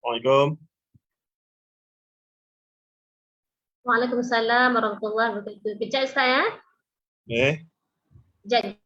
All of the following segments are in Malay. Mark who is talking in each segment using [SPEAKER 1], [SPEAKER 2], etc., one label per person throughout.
[SPEAKER 1] Assalamualaikum.
[SPEAKER 2] Waalaikumsalam warahmatullahi wabarakatuh. Kejap Ustaz ya. Kejap.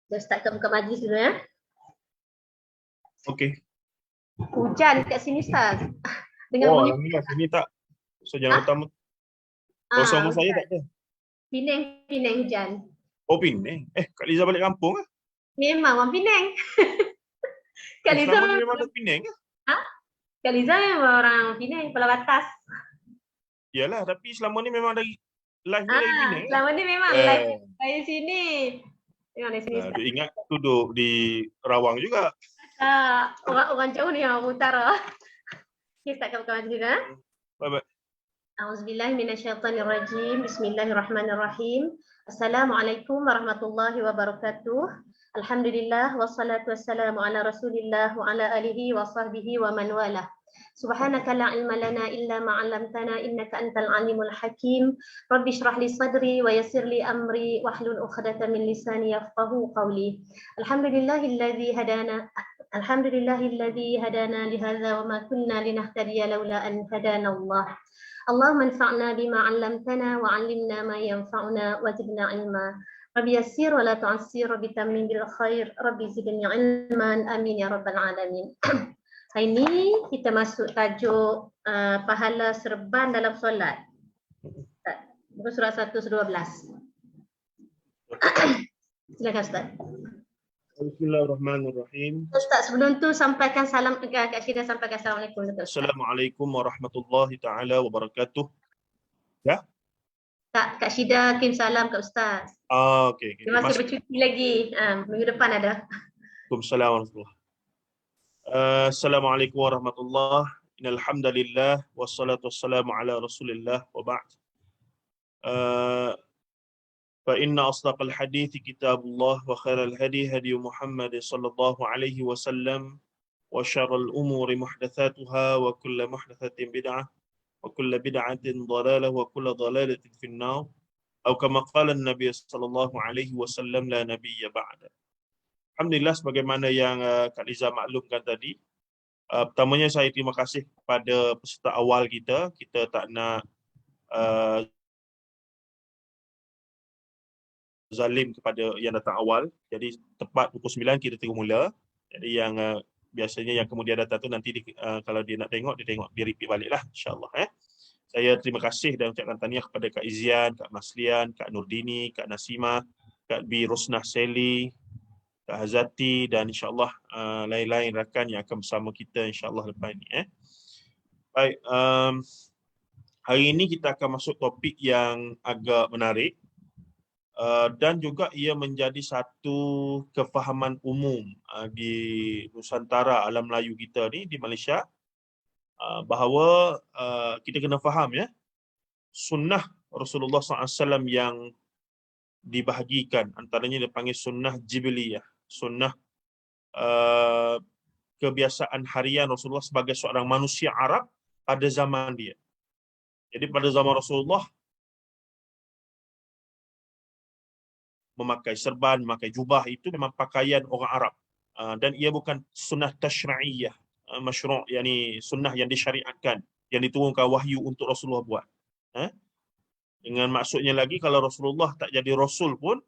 [SPEAKER 2] Dah start kat buka majlis dulu ya.
[SPEAKER 1] Okey.
[SPEAKER 2] Hujan kat sini Ustaz. Dengar bunyi.
[SPEAKER 1] Alhamdulillah sini tak. So jalan utama. Sama saya tak ada.
[SPEAKER 2] Penang hujan.
[SPEAKER 1] Oh, Penang. Kak Liza balik kampung ke?
[SPEAKER 2] Memang orang Penang. Kak Liza
[SPEAKER 1] Selama ni memang ada Penang ke?
[SPEAKER 2] Kak Liza memang orang Penang, Pulau Batas.
[SPEAKER 1] Yalah, tapi selama ni memang dari live dari Penang.
[SPEAKER 2] Selama ni memang live dari sini. Memang dari sini Ustaz.
[SPEAKER 1] Ingat duduk di Rawang juga.
[SPEAKER 2] Orang jauh ni orang utara. Okay, start kat buka majlis ya.
[SPEAKER 1] Bye-bye.
[SPEAKER 2] A'udzubillahi minasyaitonirrajim. Bismillahirrahmanirrahim. Assalamualaikum warahmatullahi wabarakatuh. Alhamdulillah wassalatu wassalamu ala Rasulillah wa ala alihi wa sahbihi wa man walah. Subhanaka la ilma lana illa ma 'allamtana innaka antal alimul hakim. Rabbi shrah li sadri wa yassir li amri wahlul 'uqdatam min lisani yafqahu qawli. Alhamdulillahilladzi hadana li hadza wa ma kunna linahtadiya laula an hadana Allah. Allahumma anfa'na bima 'allamtana wa 'allimna ma yanfa'una wa zidna 'ilma. Rabbi yassir wa la tu'assir, Rabbi tammin bil khair, Rabbi zidni 'ilman, amin ya rabbal alamin. Hari ini kita masuk tajuk pahala serban dalam solat. Buku surat 112. Silakan Ustaz.
[SPEAKER 1] Bismillahirrahmanirrahim.
[SPEAKER 2] Ustaz, sebelum tu sampaikan salam Kak Syida, sampaikan assalamualaikum.
[SPEAKER 1] Assalamualaikum warahmatullahi taala wabarakatuh. Ya?
[SPEAKER 2] Kak Syida kirim salam kat Ustaz.
[SPEAKER 1] Okey.
[SPEAKER 2] Dia masih bercuti lagi. Minggu depan ada.
[SPEAKER 1] Waalaikumsalam warahmatullahi. Assalamualaikum warahmatullahi. Innal hamdalillah wassalatu wassalamu ala Rasulillah wa ba'd. فإن أصدق الحديث كتاب الله وخير الهدي هدي محمد صلى الله عليه وسلم وشر الأمور محدثاتها وكل محدثة بدعة وكل بدعة ضلالة وكل ضلالة في النار أو كما قال النبي صلى الله عليه وسلم لا نبي بعد. Alhamdulillah, sebagaimana yang Kak Liza maklumkan tadi, pertamanya saya terima kasih kepada peserta awal kita. Kita tak nak zalim kepada yang datang awal. Jadi tepat pukul 9 kita tengok mula. Jadi yang biasanya yang kemudian datang tu nanti kalau dia nak tengok, dia repeat baliklah insya-Allah. Saya terima kasih dan ucapkan tahniah kepada Kak Izian, Kak Maslian, Kak Nurdini, Kak Nasimah, Kak Bi Rosnah Seli, Kak Hazati dan insya-Allah lain-lain rakan yang akan bersama kita insya-Allah lepas ini. Baik, hari ini kita akan masuk topik yang agak menarik. Dan juga ia menjadi satu kefahaman umum di Nusantara, alam Melayu kita ni di Malaysia, bahawa kita kena faham ya, sunnah Rasulullah SAW yang dibahagikan, antaranya dipanggil sunnah Jibiliyah, sunnah kebiasaan harian Rasulullah sebagai seorang manusia Arab pada zaman dia. Jadi pada zaman Rasulullah memakai serban, memakai jubah itu memang pakaian orang Arab. Dan ia bukan sunnah tasyri'iyah, masyru', yakni sunnah yang disyariatkan, yang diturunkan wahyu untuk Rasulullah buat. Dengan maksudnya lagi, kalau Rasulullah tak jadi Rasul pun,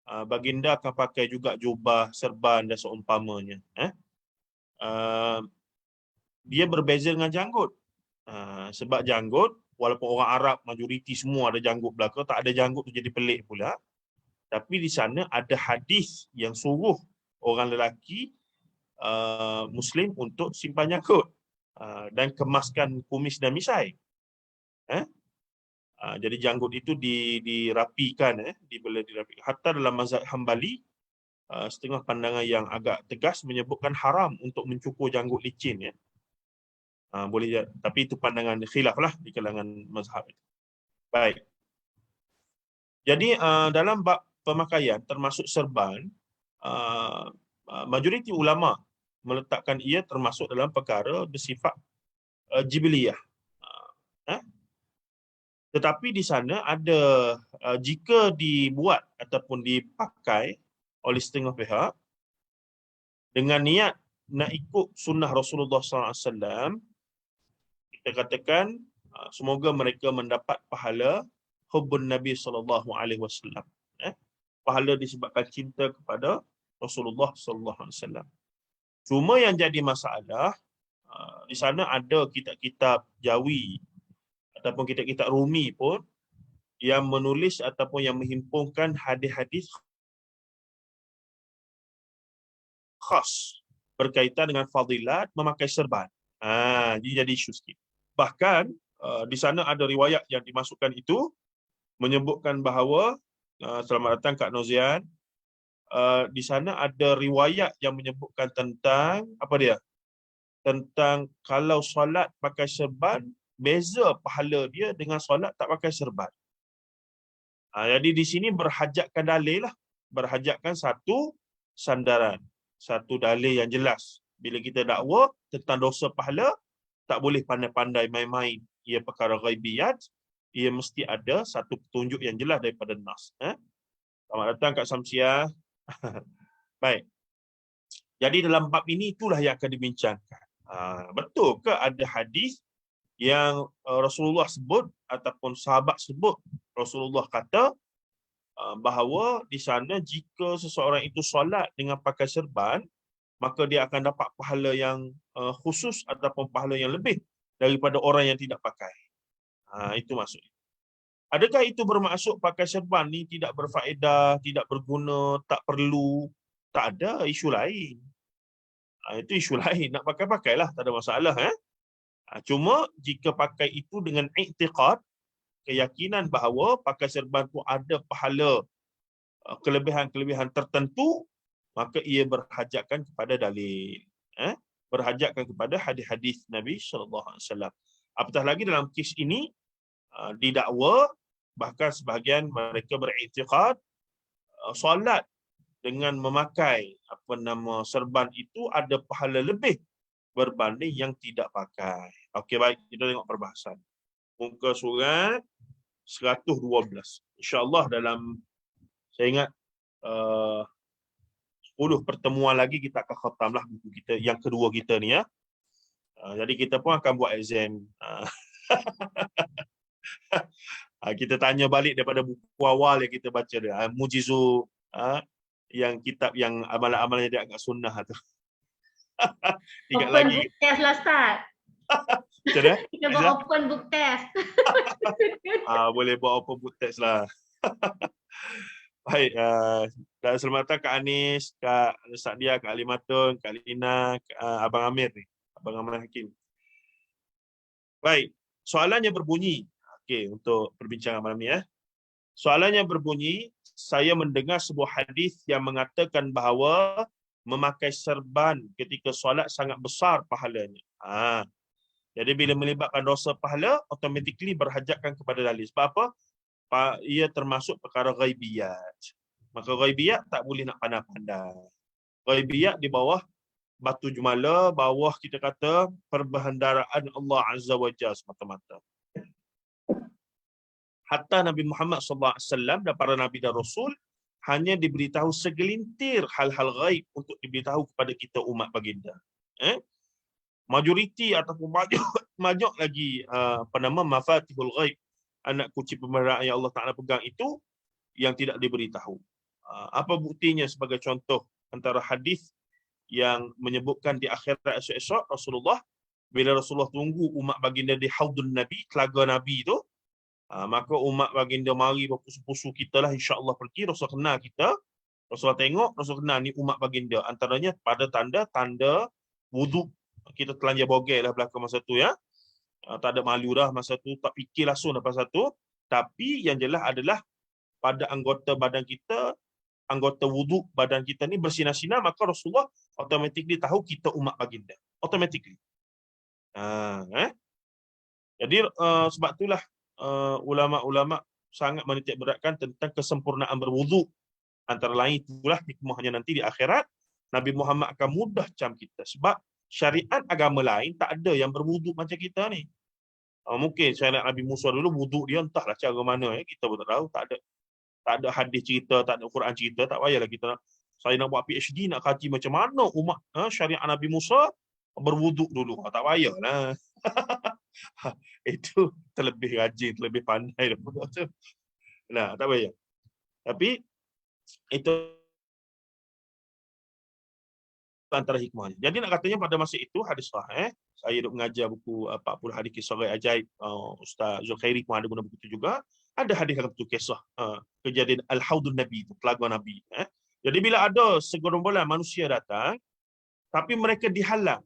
[SPEAKER 1] baginda akan pakai juga jubah, serban dan seumpamanya. Dia berbeza dengan janggut. Sebab janggut, walaupun orang Arab majoriti semua ada janggut belaka, tak ada janggut tu jadi pelik pula. Tapi di sana ada hadis yang suruh orang lelaki Muslim untuk simpan janggut dan kemaskan kumis dan misai. Jadi janggut itu dirapikan, dirapikan. Hatta dalam mazhab Hambali, setengah pandangan yang agak tegas menyebutkan haram untuk mencukur janggut licin. Boleh je. Tapi itu pandangan khilaf lah di kalangan mazhab. Baik. Jadi dalam bab pemakaian termasuk serban, majoriti ulama meletakkan ia termasuk dalam perkara bersifat jibiliyah. Eh? Tetapi di sana ada jika dibuat ataupun dipakai oleh setengah pihak dengan niat nak ikut sunnah Rasulullah SAW, kita katakan semoga mereka mendapat pahala hubbun Nabi SAW. Pahala disebabkan cinta kepada Rasulullah SAW. Cuma yang jadi masalah, di sana ada kitab-kitab Jawi ataupun kitab-kitab Rumi pun yang menulis ataupun yang menghimpunkan hadis-hadis khas berkaitan dengan fadilat memakai serban. Ini jadi isu sikit. Bahkan di sana ada riwayat yang dimasukkan itu menyebutkan bahawa selamat datang Kak Nozian. Di sana ada riwayat yang menyebutkan tentang apa dia? Tentang kalau solat pakai serban, beza pahala dia dengan solat tak pakai serban. Jadi di sini berhajatkan dalil lah. Berhajatkan satu sandaran. Satu dalil yang jelas. Bila kita dakwa tentang dosa pahala, tak boleh pandai-pandai main-main. Ia perkara ghaibiyat. Ia mesti ada satu petunjuk yang jelas daripada nas. Selamat datang Kak Samsiah. Baik. Jadi dalam bab ini itulah yang akan dibincangkan. Betul ke ada hadis yang Rasulullah sebut ataupun sahabat sebut, Rasulullah kata bahawa di sana jika seseorang itu solat dengan pakai serban, maka dia akan dapat pahala yang khusus ataupun pahala yang lebih daripada orang yang tidak pakai. Itu maksudnya. Adakah itu bermaksud pakai serban ni tidak berfaedah, tidak berguna, tak perlu? Tak ada, isu lain. Itu isu lain. Nak pakai-pakailah, tak ada masalah. Cuma jika pakai itu dengan i'tiqad, keyakinan bahawa pakai serban tu ada pahala, kelebihan-kelebihan tertentu, maka ia berhajatkan kepada dalil. Berhajatkan kepada hadis-hadis Nabi SAW. Apatah lagi dalam kes ini, didakwa, bahkan sebahagian mereka beriktikad solat dengan memakai serban itu ada pahala lebih berbanding yang tidak pakai. Okey, baik, kita tengok perbahasan. Muka surat 112. InsyaAllah dalam, saya ingat 10 pertemuan lagi kita akan khatamlah buku kita yang kedua kita ni ya. Jadi kita pun akan buat exam. Kita tanya balik daripada buku awal yang kita baca dia, Mujizu, yang kitab yang amalan-amalan dia agak sunnah tu. Ingat
[SPEAKER 2] open
[SPEAKER 1] lagi.
[SPEAKER 2] book test lah Ustaz.
[SPEAKER 1] Macam mana?
[SPEAKER 2] Kita buat open book test.
[SPEAKER 1] Boleh buat open book test lah. Baik, dan selamat datang Kak Anis, Kak Sadia, Kak Alimatun, Kak Lina, Abang Amir ni, Abang Amir Hakim. Baik, soalannya berbunyi. Okey, untuk perbincangan malam ni ya. Soalannya berbunyi, saya mendengar sebuah hadis yang mengatakan bahawa memakai serban ketika solat sangat besar pahalanya. Jadi bila melibatkan dosa pahala, automatically berhajatkan kepada dalil. Sebab apa? Ia termasuk perkara ghaibiyat. Maka ghaibiyat tak boleh nak pandai-pandai. Ghaibiyat di bawah batu jumala, bawah kita kata perbendaharaan Allah Azza wa Jalla semata-mata. Hatta Nabi Muhammad SAW dan para Nabi dan Rasul hanya diberitahu segelintir hal-hal ghaib untuk diberitahu kepada kita umat baginda. Majoriti ataupun banyak lagi mafatihul ghaib, anak kunci pemeliharaan yang Allah Ta'ala pegang itu yang tidak diberitahu. Apa buktinya sebagai contoh antara hadis yang menyebutkan di akhirat esok-esok Rasulullah, bila Rasulullah tunggu umat baginda di haudun Nabi, telaga Nabi tu, maka umat baginda mari berpusu-pusu kita lah, insya-Allah pergi, Rasul kenal kita, Rasulullah tengok, Rasul kenal ni umat baginda, antaranya pada tanda wuduk. Kita telanjang bogel lah belakang masa tu ya. Tak ada malu dah masa tu, tak fikir langsung dah pasal tu. Tapi yang jelas adalah pada anggota badan kita, anggota wuduk badan kita ni bersinar-sinar, maka Rasulullah automatically tahu kita umat baginda. Automatically. Jadi sebab itulah ulama-ulama sangat menitik beratkan tentang kesempurnaan berwuduk. Antara lain itulah hikmahnya nanti di akhirat Nabi Muhammad akan mudah macam kita. Sebab syariat agama lain tak ada yang berwuduk macam kita ni. Mungkin syariat Nabi Musa dulu wuduk dia entahlah cara mana kita pun tak tahu, tak ada. Tak ada hadis cerita, tak ada Quran cerita, tak payahlah kita saya nak buat PhD nak kaji macam mana umat syariat Nabi Musa berwuduk dulu. Tak payahlah. Itu terlebih rajin, terlebih pandai daripada tu. Nah, tak payah. Tapi itu antara hikmahnya. Jadi nak katanya pada masa itu hadis sahih, saya duk mengajar buku 40 hadis kisah ajaib, Ustaz Zulkhairi pun ada guna buku itu juga. Ada hadis dalam tu kisah kejadian Al-Haudun Nabi itu, pelaguan Nabi. Jadi bila ada segerombolan manusia datang, tapi mereka dihalang.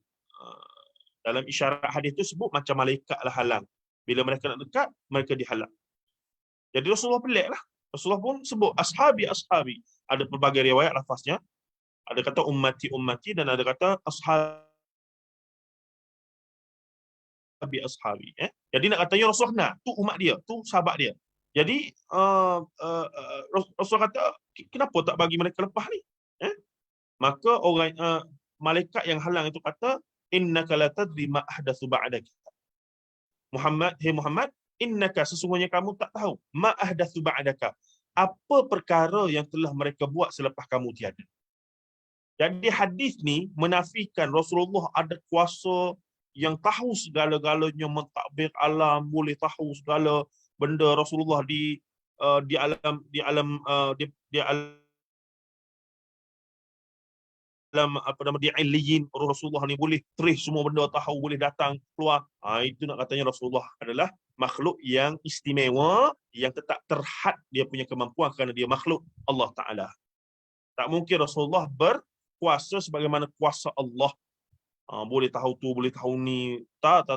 [SPEAKER 1] Dalam isyarat hadis itu sebut macam malaikat lah halang. Bila mereka nak dekat, mereka dihalang. Jadi Rasulullah pelik lah. Rasulullah pun sebut ashabi. Ada pelbagai riwayat lafaznya. Ada kata ummati dan ada kata ashabi. Jadi nak katanya Rasulullah tu umat dia, tu sahabat dia. Jadi Rasul kata kenapa tak bagi mereka lepas ni? Maka orang malaikat yang halang itu kata innaka la tadri ma ahdatsu ba'daka. Muhammad, innaka sesungguhnya kamu tak tahu ma ahdatsu ba'daka. Apa perkara yang telah mereka buat selepas kamu tiada. Jadi hadis ni menafikan Rasulullah ada kuasa yang tahu segala-galanya, mentadbir alam, boleh tahu segala benda Rasulullah di alam apa nama di illiyin. Rasulullah ni boleh trace semua benda, tahu, boleh datang keluar. Itu nak katanya Rasulullah adalah makhluk yang istimewa, yang tetap terhad dia punya kemampuan kerana dia makhluk Allah Taala. Tak mungkin Rasulullah berkuasa sebagaimana kuasa Allah. Boleh tahu tu, boleh tahu ni. Tak.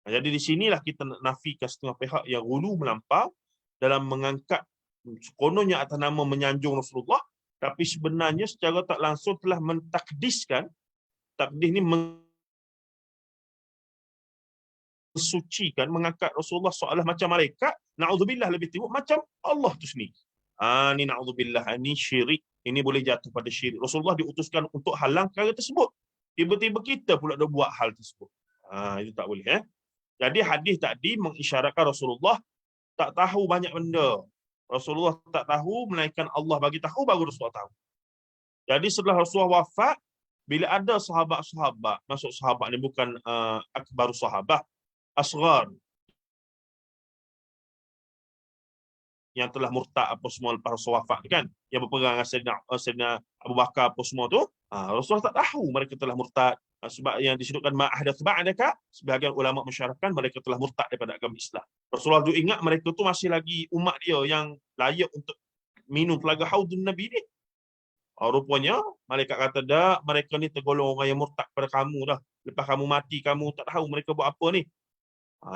[SPEAKER 1] Jadi di sinilah kita nafikan setengah pihak yang ghulu melampau dalam mengangkat kononnya atas nama menyanjung Rasulullah, tapi sebenarnya secara tak langsung telah mentakdiskan, takdis ni mensucikan, mengangkat Rasulullah seolah macam malaikat, na'udzubillah lebih teruk macam Allah tu sendiri. Ni na'udzubillah, ni syirik, ini boleh jatuh pada syirik. Rasulullah diutuskan untuk halang perkara tersebut. Tiba-tiba kita pula dah buat hal tersebut. Itu tak boleh. Jadi hadis tadi mengisyaratkan Rasulullah tak tahu banyak benda. Rasulullah tak tahu, melainkan Allah bagi tahu, baru Rasulullah tahu. Jadi setelah Rasulullah wafat, bila ada sahabat-sahabat, maksud sahabat ni bukan akbaru sahabat, asghar, yang telah murtad apa semua lepas Rasul wafat kan, yang berperang dengan Sayyidina Abu Bakar apa semua tu, Rasulullah tak tahu mereka telah murtad. Sebab yang disebutkan ma'ahdath ba'daka, sebahagian ulama masyarakat mereka telah murtad daripada agama Islam. Rasulullah tu ingat mereka tu masih lagi umat dia yang layak untuk minum telaga haudun Nabi ni. Rupanya malaikat kata dah, mereka ni tergolong orang yang murtad pada kamu dah. Lepas kamu mati, kamu tak tahu mereka buat apa ni.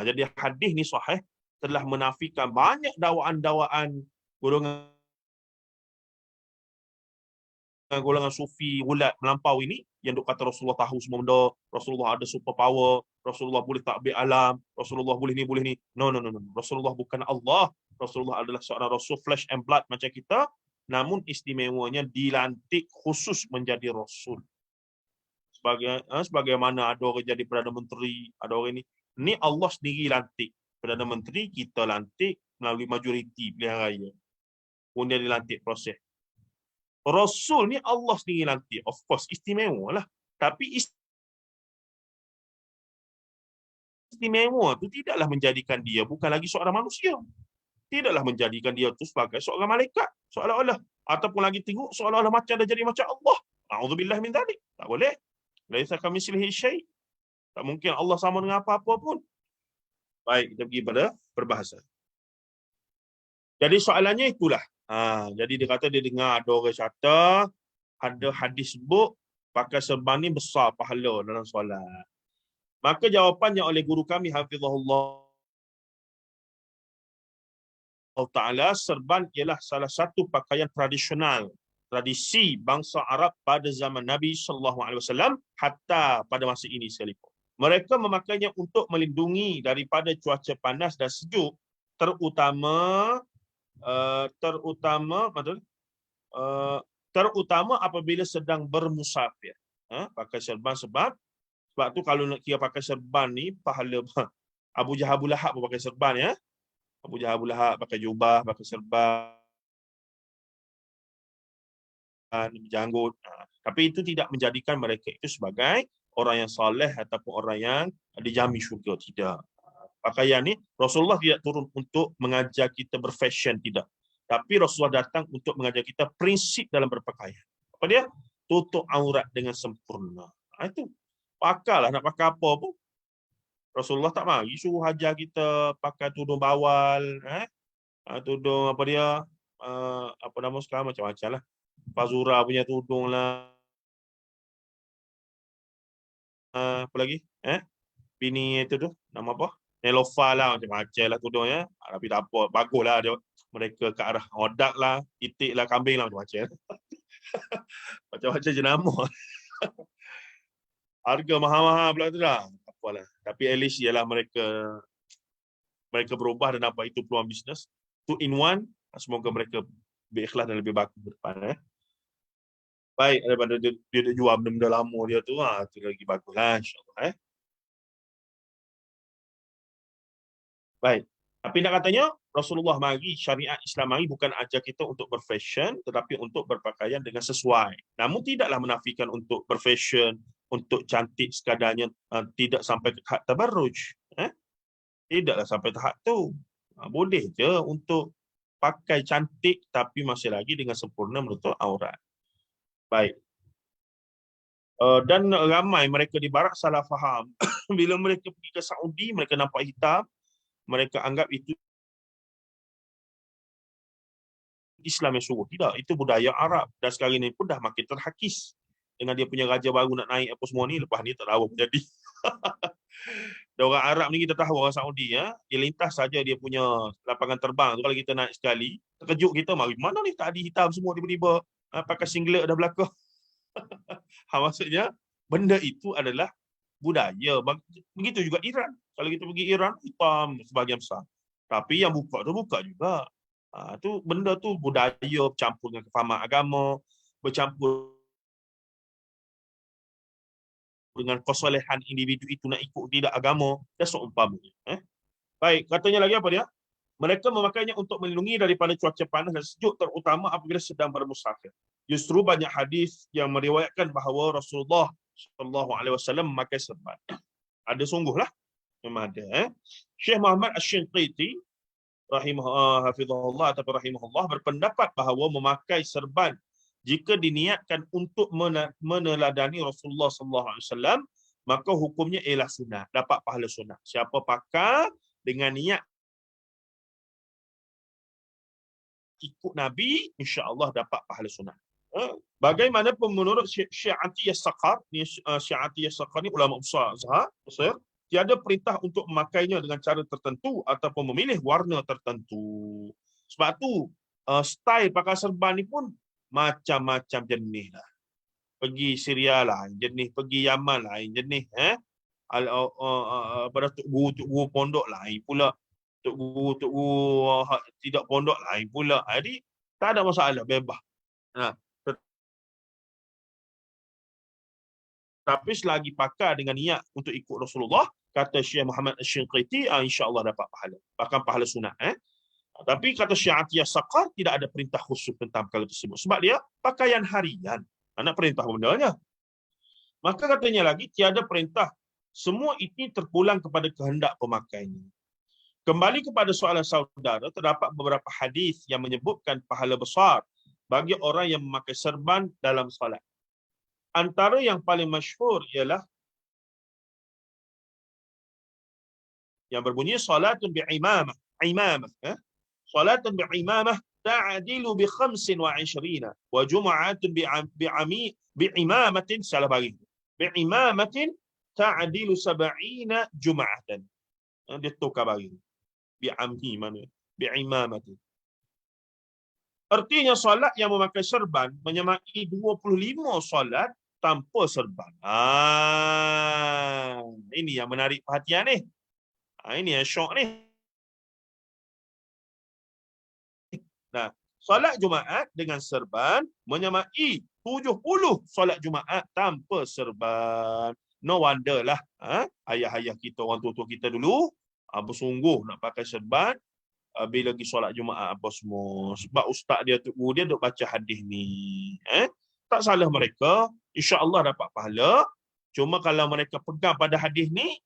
[SPEAKER 1] Jadi hadis ni sahih telah menafikan banyak dakwaan-dakwaan golongan sufi ulat melampau ini yang duk kata Rasulullah tahu semua benda, Rasulullah ada super power, Rasulullah boleh takbir alam, Rasulullah boleh ni. No. Rasulullah bukan Allah. Rasulullah adalah seorang Rasul flesh and blood macam kita, namun istimewanya dilantik khusus menjadi Rasul. Sebagaimana ada orang jadi Perdana Menteri, ada orang ni. Ni Allah sendiri lantik. Perdana Menteri kita lantik melalui majoriti pilihan raya. Kemudian dilantik proses. Rasul ni Allah sendiri lantik. Of course, istimewa lah. Tapi istimewa tu tidaklah menjadikan dia bukan lagi seorang manusia. Tidaklah menjadikan dia tu sebagai seorang malaikat. Seolah-olah. Ataupun lagi tengok seolah-olah macam dah jadi macam Allah. A'udzubillah min dzalik. Tak boleh. Laisa kamitslihi syai'. Tak mungkin Allah sama dengan apa-apa pun. Baik, kita pergi pada perbahasan. Jadi soalannya itulah. Jadi dia kata dia dengar ada orang kata ada hadis sebut pakai serban ni besar pahala dalam solat. Maka jawapannya oleh guru kami hafizahullah Ta'ala, serban ialah salah satu pakaian tradisional, tradisi bangsa Arab pada zaman Nabi SAW hatta pada masa ini sekalipun. Mereka memakainya untuk melindungi daripada cuaca panas dan sejuk, terutama betul? Uh, terutama apabila sedang bermusafir. Pakai serban sebab tu kalau nak kira pakai serban ni pahala Abu Jahal Abu Lahab pun pakai serban ya. Abu Jahal Abu Lahab pakai jubah, pakai serban, berjanggut. Tapi itu tidak menjadikan mereka itu sebagai orang yang soleh ataupun orang yang dijamin syurga, tidak. Pakaian ni Rasulullah tidak turun untuk mengajar kita berfashion, tidak. Tapi Rasulullah datang untuk mengajar kita prinsip dalam berpakaian. Apa dia? Tutup aurat dengan sempurna. Itu pakailah, nak pakai apa pun. Rasulullah tak mari suruh ajar kita pakai tudung bawal, tudung apa dia, apa nama sekarang macam-macam lah. Fazura punya tudung lah. Apa lagi? Bini itu tu, nama apa? Nelofa lah, macam-macam lah tudungnya. Tapi tak apa, baguslah dia. Mereka ke arah hodak lah, titik lah, kambing lah, macam-macam. Macam-macam jenama. Harga mahal-mahal pula tu dah. Tak apalah. Tapi at least ialah mereka berubah dan nampak itu peluang bisnes. 2 in 1. Semoga mereka berikhlas dan lebih bagus ke depan. Baik, daripada dia jual benda-benda lama dia tu, tu lagi baguslah, insyaAllah. Baik. Tapi nak katanya, Rasulullah mari, syariat Islam mari bukan ajar kita untuk berfashion, tetapi untuk berpakaian dengan sesuai. Namun tidaklah menafikan untuk berfashion, untuk cantik sekadarnya, tidak sampai ke tahap tabarruj. Tidaklah sampai tahap tu. Boleh je untuk pakai cantik, tapi masih lagi dengan sempurna menutup aurat. Baik. Dan ramai mereka di barat salah faham. Bila mereka pergi ke Saudi, mereka nampak hitam, mereka anggap itu Islam yang suruh. Tidak, itu budaya Arab. Dan sekarang ini pun dah makin terhakis. Dengan dia punya raja baru nak naik apa semua ni, lepas ni tak tahu apa jadi. Dan orang Arab ni kita tahu, orang Saudi, dia lintas saja dia punya lapangan terbang tu, kalau kita naik sekali, terkejut kita, mari mana ni tak ada hitam semua tiba-tiba, pakai singlet dah belakang. Maksudnya, benda itu adalah budaya. Begitu juga Iran. Kalau kita pergi Iran, hitam sebahagian besar. Tapi yang buka tu buka juga. Tu benda tu budaya bercampur dengan kefahaman agama, bercampur dengan kesolehan individu itu nak ikut tidak agama, dan seumpamanya. Baik, katanya lagi apa dia? Mereka memakainya untuk melindungi daripada cuaca panas dan sejuk, terutama apabila sedang bermusafir. Justru banyak hadis yang meriwayatkan bahawa Rasulullah SAW memakai serban. Ada sungguhlah, memang ada. Syekh Muhammad Asy-Shinqiti hafizahullah atau rahimahullah berpendapat bahawa memakai serban jika diniatkan untuk meneladani Rasulullah SAW, maka hukumnya ialah sunat, dapat pahala sunat. Siapa pakai dengan niat ikut Nabi, insya-Allah dapat pahala sunat. Bagaimanapun menurut Syekh Atiyah Saqar, Syekh Atiyah Saqar ni ulama besar Azhar, tiada perintah untuk memakainya dengan cara tertentu ataupun memilih warna tertentu. Sebab tu style pakai serban ni pun macam-macam jenis lah. Pergi Syria lain jenis, pergi Yaman lain jenis, pada tok guru pondok lain pula, tok guru tidak pondok lain pula. Jadi tak ada masalah, bebas. Tapi selagi pakai dengan niat untuk ikut Rasulullah, kata Syekh Muhammad Asy-Shinqiti, insya-Allah dapat pahala. Bahkan pahala sunat. Tapi kata Syekh Atiyah Saqar, tidak ada perintah khusus tentang perkara tersebut. Sebab dia pakaian harian. Nak perintah bendanya. Maka katanya lagi, tiada perintah. Semua ini terpulang kepada kehendak pemakainya. Kembali kepada soalan saudara, terdapat beberapa hadis yang menyebutkan pahala besar bagi orang yang memakai serban dalam solat. Antara yang paling masyhur ialah yang berbunyi salatun bi'imamah. Salatun bi'imamah ta'adilu bi 25 wa jum'atun bi'imamatin salah bagi. Bi'imamatin ta'adilu 70 jum'atan. Dia tukar bagi. Bi'imamatin. Artinya solat yang memakai serban menyamai 25 solat tanpa serban. Ini yang menarik perhatian ni. Ini yang syok ni. Nah, solat Jumaat dengan serban menyamai 70 solat Jumaat tanpa serban. No wonder lah. Ayah-ayah kita, orang tua-tua kita dulu bersungguh nak pakai serban bila pergi solat Jumaat apa semua. Sebab ustaz dia tu, dia duk baca hadis ni. Tak salah mereka. InsyaAllah dapat pahala. Cuma kalau mereka pegang pada hadis ni,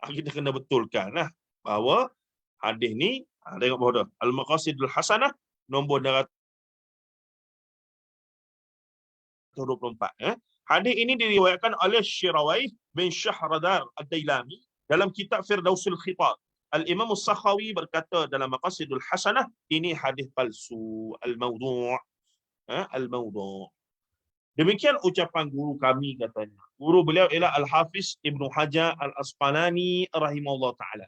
[SPEAKER 1] kita kena betulkan lah. Bahawa hadis ni, tengok bawah tu. Al-Maqasidul Hasanah, nombor 224. Hadis ini diriwayatkan oleh Syirawaih bin Shahradar Ad-Dailami dalam kitab Firdausul Khitab. Al-Imam As-Sakhawi berkata dalam Maqasidul Hasanah, ini hadis palsu, al-mawdu'. Al-mawdu'. Demikian ucapan guru kami katanya. Guru beliau ialah Al-Hafiz Ibnu Hajar Al-Asqalani rahimahullah ta'ala.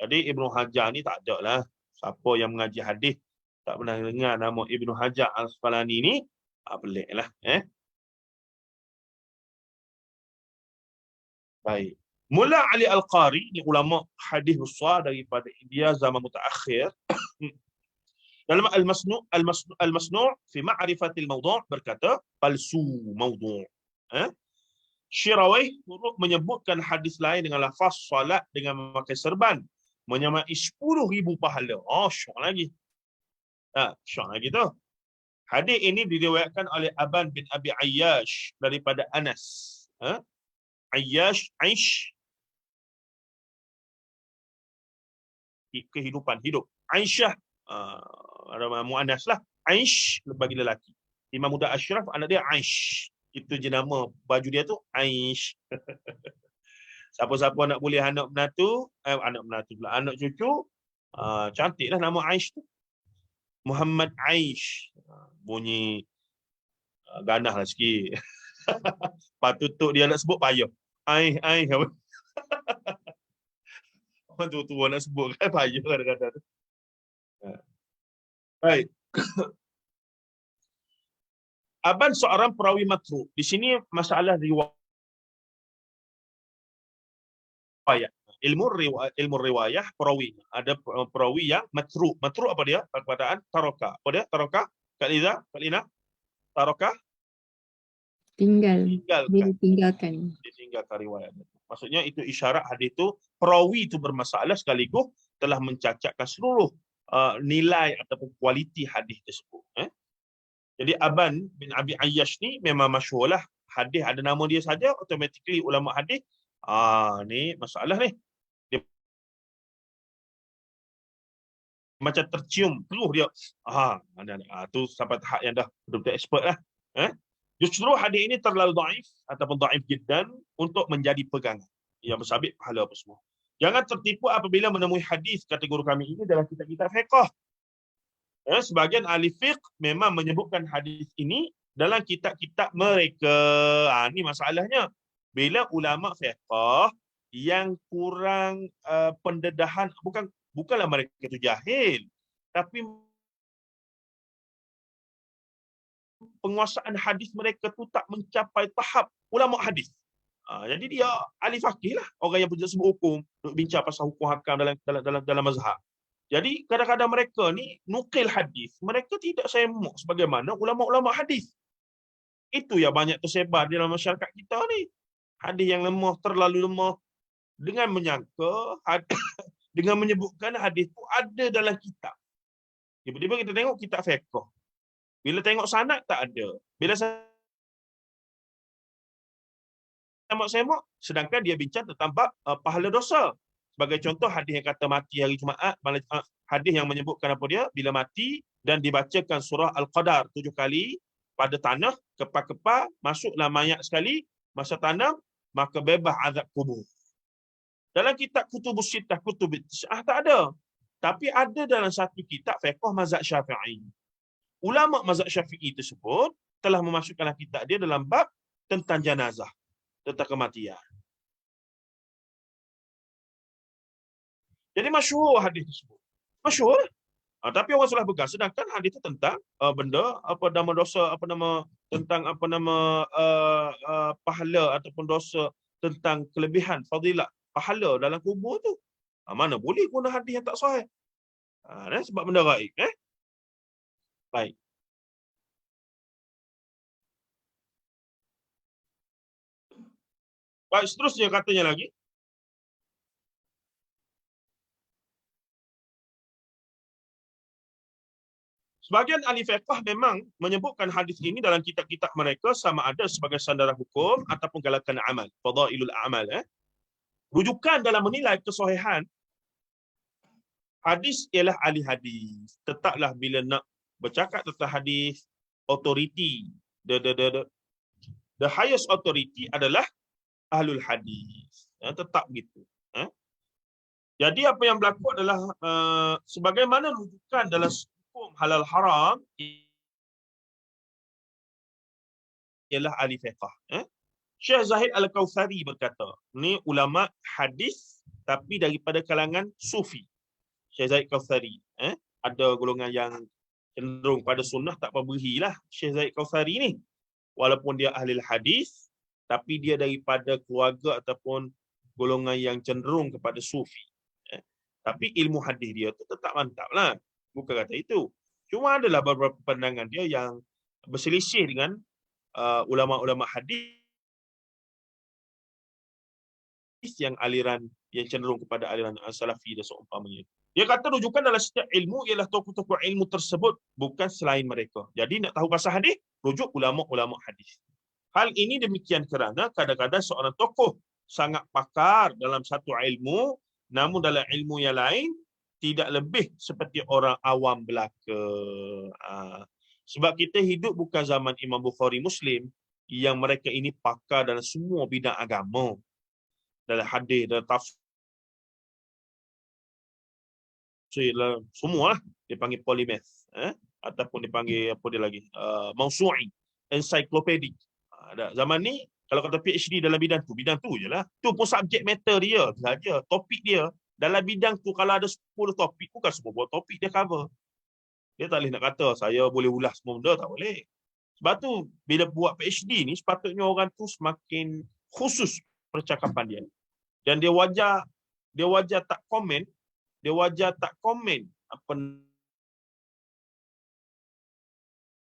[SPEAKER 1] Jadi Ibnu Hajar ni tak ada lah. Siapa yang mengaji hadis tak pernah dengar nama Ibnu Hajar Al-Asqalani ni, pelik lah. Baik. Mula Ali Al-Qari, ni ulama hadis besar daripada India zaman mutaakhir. Dalam Al-Masnu' fi Ma'rifatil Mawdu' berkata palsu mawdu'. Syirawaih menyebutkan hadis lain dengan lafaz salat dengan memakai serban menyamai 10,000 pahala. Syok lagi. Syok lagi tu. Hadis ini diriwayatkan oleh Aban bin Abi Ayyash daripada Anas. Aish kehidupan hidup. Aisyah muannas lah. Aish bagi lelaki. Imam Muda Ashraf anak dia Aish. Itu je nama baju dia tu Aish. Siapa-siapa nak boleh anak menatu pula, anak cucu, cantiklah nama Aish tu. Muhammad Aish. Bunyi ganah lah sikit. Patut dia nak sebut payah. Aish. Orang tua-tua nak sebut kan payah kadang-kadang. Baik. Aban seorang perawi matruk. Di sini masalah riwayat. Ilmu riwayah perawi. Ada perawi yang matruk. Matruk apa dia? Perkataan taroka. Apa dia? Taroka? Kak Lina? Taroka?
[SPEAKER 3] Ditinggalkan
[SPEAKER 1] riwayat. Maksudnya itu isyarat hadis itu perawi itu bermasalah sekaligus telah mencacatkan seluruh nilai ataupun kualiti hadis tersebut. Jadi Aban bin Abi Ayyash ni memang masyhur lah. Hadis ada nama dia saja, automatically ulama hadis, ni masalah ni. Dia macam tercium terus dia. Tu sampai tahap yang dah betul-betul expert lah. Justru hadis ini terlalu dhaif ataupun dhaif jiddan untuk menjadi pegangan yang bersabit pahala apa semua. Jangan tertipu apabila menemui hadis kategori kami ini dalam kitab-kitab fiqh. Sebahagian ahli fiqh memang menyebutkan hadis ini dalam kitab-kitab mereka. Ini masalahnya. Bila ulama fiqh yang kurang pendedahan, bukanlah mereka itu jahil, tapi penguasaan hadis mereka tu tak mencapai tahap ulama hadis. Jadi dia ahli faqih lah, orang yang punya sebut hukum, duk bincang pasal hukum hakam dalam mazhab. Jadi kadang-kadang mereka ni nukil hadis, mereka tidak semak sebagaimana ulama-ulama hadis. Itu yang banyak tersebar di dalam masyarakat kita ni. Hadis yang lemah, terlalu lemah, dengan menyangka dengan menyebutkan hadis tu ada dalam kitab. Tiba-tiba kita tengok kitab fiqh. Bila tengok sanad tak ada. Bila semak, sedangkan dia bincang tentang bab pahala dosa. Sebagai contoh hadis yang kata mati hari Jumaat, hadis yang menyebutkan apa dia? Bila mati dan dibacakan surah Al-Qadar 7 kali pada tanah, kepal-kepal, masuklah mayat sekali, masa tanam, maka bebas azab kubur. Dalam kitab Kutubus Sittah, Kutubus Tis'ah tak ada. Tapi ada dalam satu kitab fiqh mazhab Syafi'i. Ulama mazhab Syafi'i tersebut telah memasukkan kitab dia dalam bab tentang jenazah, tentang kematian. Jadi masyhur hadis tersebut. Masyhur. Tapi orang salah pegang. Sedangkan hadis itu tentang benda apa nama dosa, apa nama tentang apa nama pahala ataupun dosa, tentang kelebihan fadilat pahala dalam kubur tu. Mana boleh guna hadis yang tak sahih. Sebab benda gaib. Baik. Baik, seterusnya katanya lagi. Sebahagian ahli fiqh memang menyebutkan hadis ini dalam kitab-kitab mereka sama ada sebagai sandaran hukum ataupun galakan amal, fadailul amal. Rujukan dalam menilai kesahihan hadis ialah ahli hadis. Tetaplah bila nak bercakap tentang hadis, authority, the highest authority adalah ahlul hadis. Tetap begitu. Jadi apa yang berlaku adalah sebagaimana rujukan dalam hukum halal haram ialah ahli fiqh. Syekh Zahid Al-Kautsari berkata, ni ulama hadis tapi daripada kalangan sufi. Syekh Zahid Al-Kautsari, ada golongan yang cenderung pada sunnah, tak berberilah Syekh Zahid Al-Kautsari ni. Walaupun dia ahli hadis, tapi dia daripada keluarga ataupun golongan yang cenderung kepada sufi. Tapi ilmu hadis dia tu tetap mantap lah. Bukan kata itu. Cuma adalah beberapa pandangan dia yang berselisih dengan ulama-ulama hadis yang aliran yang cenderung kepada aliran salafi dan seumpamanya. Dia kata rujukan dalam setiap ilmu ialah tokoh-tokoh ilmu tersebut, bukan selain mereka. Jadi nak tahu pasal hadis, rujuk ulama-ulama hadis. Hal ini demikian kerana kadang-kadang seorang tokoh sangat pakar dalam satu ilmu, namun dalam ilmu yang lain tidak lebih seperti orang awam belaka. Sebab kita hidup bukan zaman Imam Bukhari Muslim yang mereka ini pakar dalam semua bidang agama. Dalam hadis, dalam tafsir, semua lah. Dia panggil polymath. Ataupun dipanggil apa dia lagi? Mausu'i, encyclopedic. Zaman ni, kalau kata PhD dalam bidang tu je lah. Tu pun subjek matter dia saja, topik dia. Dalam bidang tu kalau ada 10 topik, bukan semua buat topik dia cover. Dia tak boleh nak kata saya boleh ulas semua benda, tak boleh. Sebab tu bila buat PhD ni sepatutnya orang tu semakin khusus percakapan dia. Dan dia wajar tak komen, apa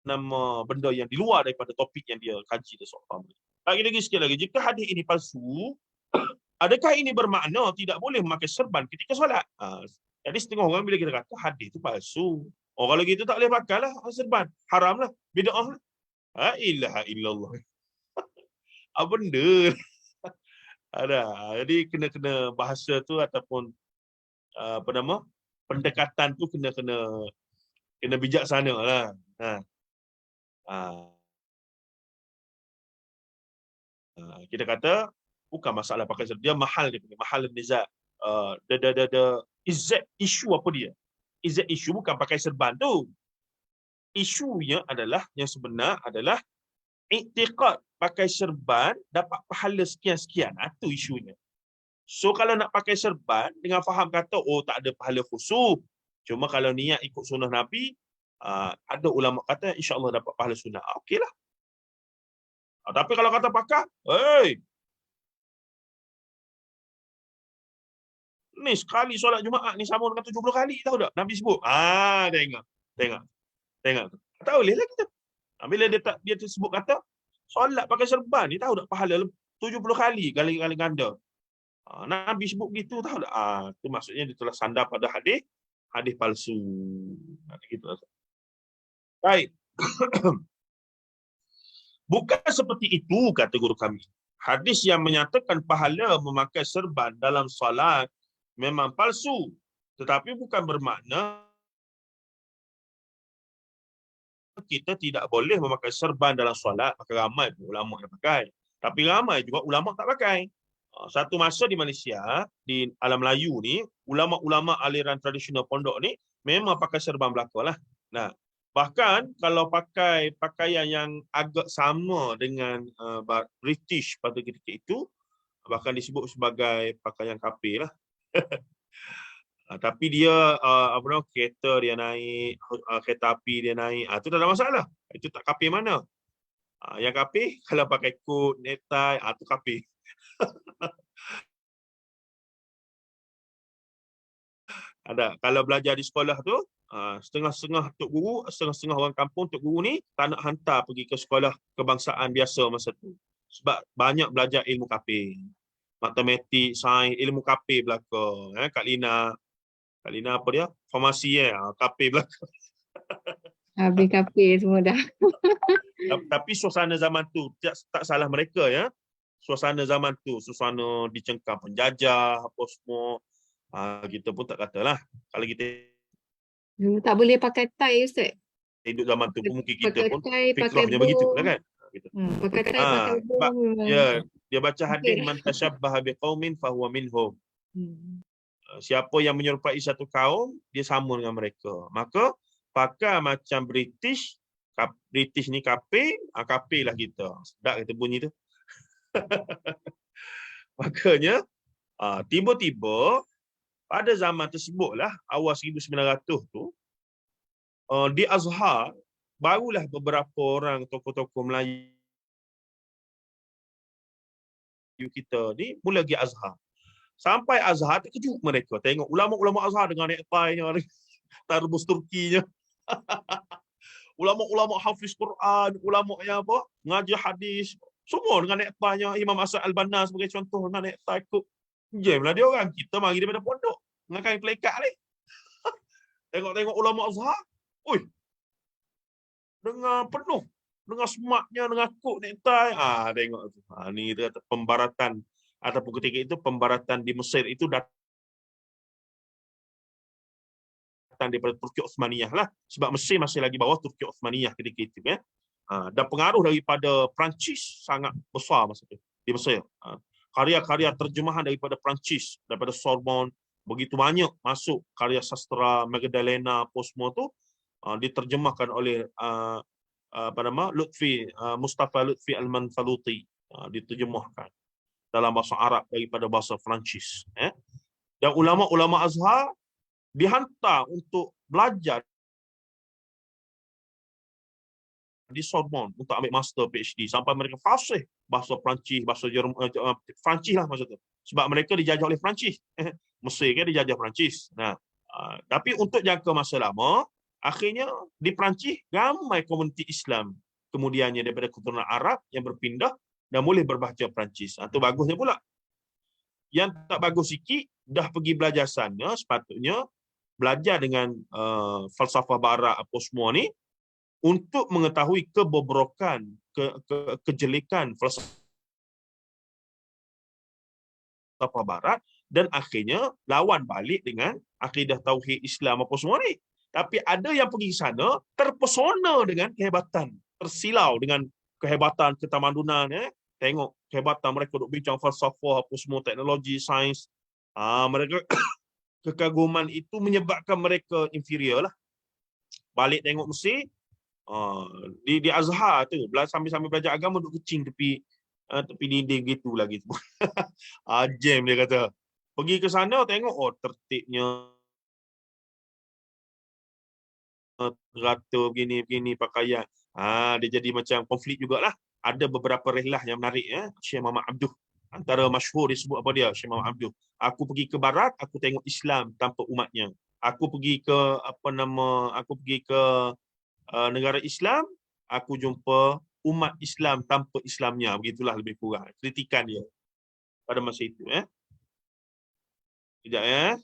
[SPEAKER 1] nama benda yang di luar daripada topik yang dia kaji dan seumpamanya. Lagi sikit lagi, jika hadis ini palsu, adakah ini bermakna tidak boleh memakai serban ketika solat? Jadi setengah orang bila kita kata hadis itu palsu, kalau gitu tak boleh pakai lah serban. Haram lah. Bid'ah lah. La ilaha illallah. Apa benda? Ada. Jadi kena bahasa tu ataupun apa nama? Pendekatan tu kena bijaksana lah. Kita kata bukan masalah pakai serban. Dia mahal dia punya. Mahal nizat. Isu apa dia? Isu bukan pakai serban tu. Isunya adalah, yang sebenar adalah i'tiqad pakai serban dapat pahala sekian-sekian. Itu isunya. So kalau nak pakai serban dengan faham kata tak ada pahala khusus. Cuma kalau niat ikut sunnah Nabi, ada ulama kata insya-Allah dapat pahala sunnah. Okeylah. Tapi kalau kata pakai, ni sekali solat Jumaat ni sama dengan 70 kali, tahu tak? Nabi sebut. Tengok. Tak boleh lah kita. Bila dia sebut kata solat pakai serban ni, tahu tak pahala 70 kali ganda. Nabi sebut begitu, tahu tak? Itu maksudnya dia telah sandar pada hadis palsu. Gitu. Baik. Bukan seperti itu kata guru kami. Hadis yang menyatakan pahala memakai serban dalam solat memang palsu, tetapi bukan bermakna kita tidak boleh memakai serban dalam solat. Maka ramai pun ulama yang pakai. Tapi ramai juga ulama tak pakai. Satu masa di Malaysia, di alam Melayu ni, ulama-ulama aliran tradisional pondok ni memang pakai serban belaka lah. Nah, bahkan kalau pakai pakaian yang agak sama dengan British pada ketika itu, bahkan disebut sebagai pakaian kafir lah. Tapi dia apa nama kereta dia naik, kereta api dia naik, tu tak ada masalah. Itu tak kapir mana. Yang kapir kalau pakai kod, necktie, tu kapir. Ada. Kalau belajar di sekolah tu, setengah-setengah tok guru, setengah-setengah orang kampung tok guru ni tak nak hantar pergi ke sekolah kebangsaan biasa masa tu. Sebab banyak belajar ilmu kapir. Matematik, sains, ilmu kapir belaka. Kak Lina apa dia? Farmasi kapir belaka.
[SPEAKER 3] Habis kapir semua dah.
[SPEAKER 1] Tapi suasana zaman tu tak salah mereka ya. Suasana zaman tu, suasana dicengkam penjajah apa semua. Kita pun tak katalah. Kalau kita
[SPEAKER 3] Tak boleh pakai tie, Ustaz.
[SPEAKER 1] hidup zaman tu pun mungkin kita
[SPEAKER 3] Pakai
[SPEAKER 1] pun
[SPEAKER 3] tie, pakai
[SPEAKER 1] fitrahnya
[SPEAKER 3] bow.
[SPEAKER 1] begitu lah kan. Gitu.
[SPEAKER 3] Pakai tie, pakai bow
[SPEAKER 1] Sebab
[SPEAKER 3] memang.
[SPEAKER 1] dia baca hadis man tashabbaha biqaumin fahuwa minhum. Siapa yang menyerupai satu kaum, dia sama dengan mereka. Maka pakai macam British ni kapir, kapir lah kita. Sedap kita bunyi tu. Makanya tiba-tiba pada zaman tersebut lah, awal 1900 tu, di Azhar barulah beberapa orang tokoh-tokoh Melayu kita ni mula pergi Azhar. Sampai Azhar terkejut mereka tengok ulama-ulama Azhar dengan necktie-nya, tarbus Turkinya. Ulama-ulama hafiz Quran, ulama yang apa? Ngaji hadis, semua dengan necktie-nya. Imam Asad Al-Banna sebagai contoh dengan necktie kot. Jam lah dia orang. Kita mari daripada pondok dengan kain pelekat ni. Tengok-tengok ulama Azhar. Oi. Dengan penuh, dengan smartnya, dengan kod necktie. Tengok tu. Ni dia kata pembaratan ataupun ketika itu pembaratan di Mesir itu datang daripada Turki Osmaniyah lah. Sebab Mesir masih lagi bawah Turki Osmaniyah ketika itu ya. Dan pengaruh daripada Perancis sangat besar masa itu di Mesir. Karya-karya terjemahan daripada Perancis, daripada Sorbonne, begitu banyak masuk karya sastra Magdalena apa semua tu diterjemahkan oleh Mustafa Lutfi Al-Manfaluti, diterjemahkan dalam bahasa Arab daripada bahasa Perancis. Dan ulama-ulama Azhar dihantar untuk belajar di Sorbonne untuk ambil master PhD sampai mereka fasih bahasa Perancis, bahasa Jerman, Perancis lah masa tu. Sebab mereka dijajah oleh Perancis. Mesir kan dijajah Perancis. Tapi untuk jangka masa lama, akhirnya di Perancis ramai komuniti Islam kemudiannya daripada keturunan Arab yang berpindah dan boleh berbahasa Perancis. Itu bagusnya pula. Yang tak bagus sikit, dah pergi belajar sana, sepatutnya belajar dengan falsafah barat apa semua ni untuk mengetahui kebobrokan, kejelekan falsafah barat dan akhirnya lawan balik dengan akidah tauhid Islam apa semua ni. Tapi ada yang pergi sana terpesona dengan kehebatan, tersilau dengan kehebatan ketamadunan. Tengok kehebatan mereka duk bincang falsafah apa semua, teknologi, sains. Mereka kekaguman itu menyebabkan mereka inferior lah. Balik tengok Mesir, di Azhar tu sambil belajar agama duk kecing tepi dinding gitu lagi tu. Jam dia kata. Pergi ke sana tengok tertibnya, teratur begini pakaian. Dia jadi macam konflik jugalah. Ada beberapa rihlah yang menarik Syekh Muhammad Abduh. Antara masyhur disebut apa dia? Syekh Muhammad Abduh. Aku pergi ke barat, aku tengok Islam tanpa umatnya. Aku pergi ke negara Islam, aku jumpa umat Islam tanpa Islamnya. Begitulah lebih kurang kritikan dia pada masa itu. Sekejap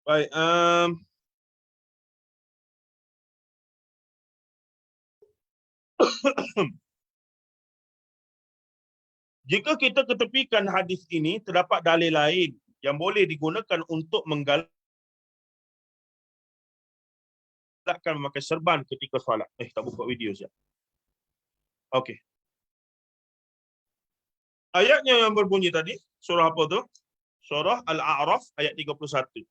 [SPEAKER 1] Baik, jika kita ketepikan hadis ini, terdapat dalil lain yang boleh digunakan untuk menggalakkan memakai serban ketika solat. Tak buka video saja. Okey. Ayatnya yang berbunyi tadi, surah apa tu? Surah Al-A'raf ayat 31.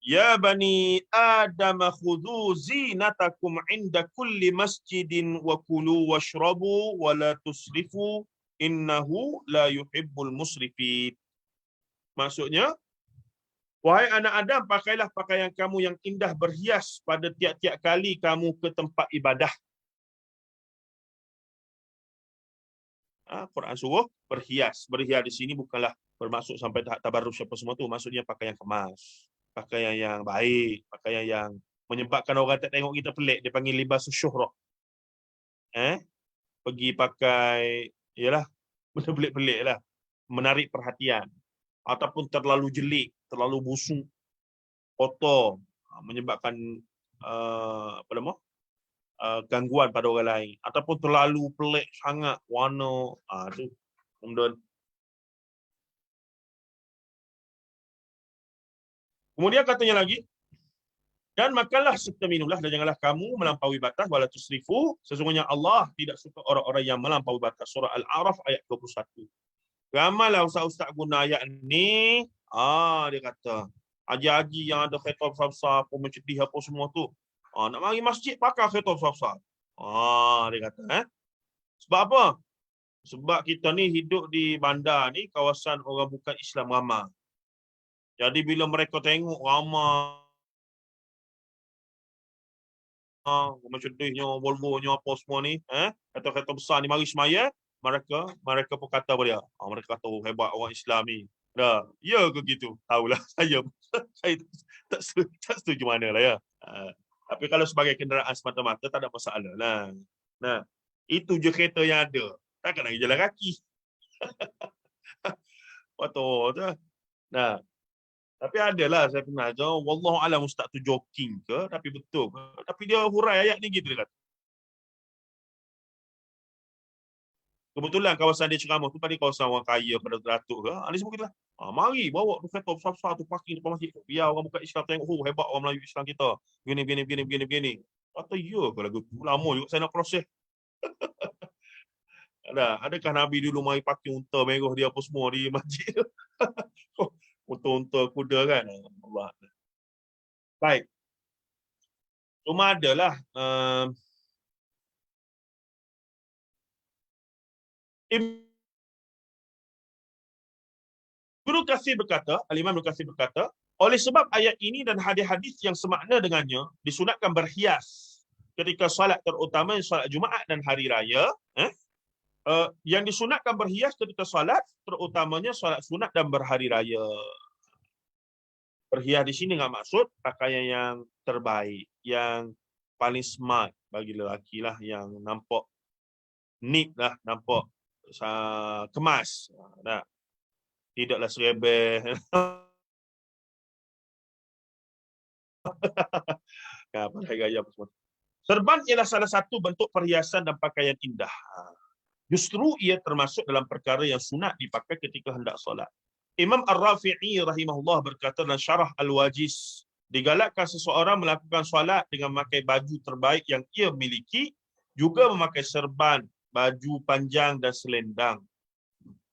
[SPEAKER 1] Ya bani Adam khudhu zinatakum inda kulli masjidin wa kulu washrabu wa la tusrifu innahu la yuhibbul musrifin. Maksudnya, wahai anak Adam, pakailah pakaian kamu yang indah berhias pada tiap-tiap kali kamu ke tempat ibadah. Quran suruh berhias. Berhias di sini bukanlah bermaksud sampai tahap tabarrus apa semua tu. Maksudnya pakaian kemas, pakaian yang baik, pakaian yang menyebabkan orang tak tengok kita pelik. Dia panggil libas syuhrah. Pergi pakai, yalah, benda pelik-pelik lah. Menarik perhatian. Ataupun terlalu jelik, terlalu busuk, kotor, menyebabkan gangguan pada orang lain, ataupun terlalu pelik sangat warna tu. Kemudian katanya lagi, dan makanlah serta minumlah dan janganlah kamu melampaui batas, wala tusrifu, sesungguhnya Allah tidak suka orang-orang yang melampaui batas. Surah Al-A'raf ayat 21. Ramailah ustaz-ustaz guna ayat ni, dia kata haji-haji yang ada khitab besar-besar, apa mencedih apa semua tu, nak mari masjid pakai khitab besar-besar. Dia kata, sebab apa? Sebab kita ni hidup di bandar ni, kawasan orang bukan Islam ramai. Jadi bila mereka tengok ramai, macam sedihnya, Volvo-nya apa semua ni, kereta-kereta besar ni mari semaya, mereka pun kata pada dia, mereka kata hebat orang Islam ni. Dah, ya ke gitu? Tahulah saya tak setuju mana lah ya. Tapi kalau sebagai kenderaan semata-mata tak ada masalah lah. Nah, itu je kereta yang ada. Takkan lagi jalan kaki. Betul tu. Nah, tapi adalah saya pernah aja, wallahu alam ustaz tu joking ke, tapi betul ke? Tapi dia hurai ayat ni gitu dia kata. Kebetulan kawasan dia ceramah tu tadi kawasan orang kaya pada Datuk ke. Dia sebut kita lah. Mari bawa tu kereta besar-besar tu parking depan masjid. Biar orang bukan Islam tengok, hebat orang Melayu Islam kita. Begini. Kata ya ke lagu tu? Lama juga saya nak proses. Adakah Nabi dulu mari parking unta merah dia apa semua di masjid? Unta-unta kuda kan. Allah. Baik. Cuma adalah Ibnu Katsir berkata, Al-Imam Ibnu Katsir berkata, oleh sebab ayat ini dan hadis-hadis yang semakna dengannya disunatkan berhias ketika solat, terutama solat Jumaat dan hari raya. Yang disunatkan berhias ketika solat, terutamanya solat sunat dan berhari raya. Berhias di sini enggak maksud pakaian yang terbaik, yang paling smart bagi lelaki lah, yang nampak neat lah, nampak kemas. Tidaklah serebel. Pada gaya apa semua. Serban ialah salah satu bentuk perhiasan dan pakaian indah. Justru ia termasuk dalam perkara yang sunat dipakai ketika hendak solat. Imam Ar-Rafi'i rahimahullah berkata dalam Syarah Al-Wajiz, digalakkan seseorang melakukan solat dengan memakai baju terbaik yang ia miliki, juga memakai serban, baju panjang dan selendang.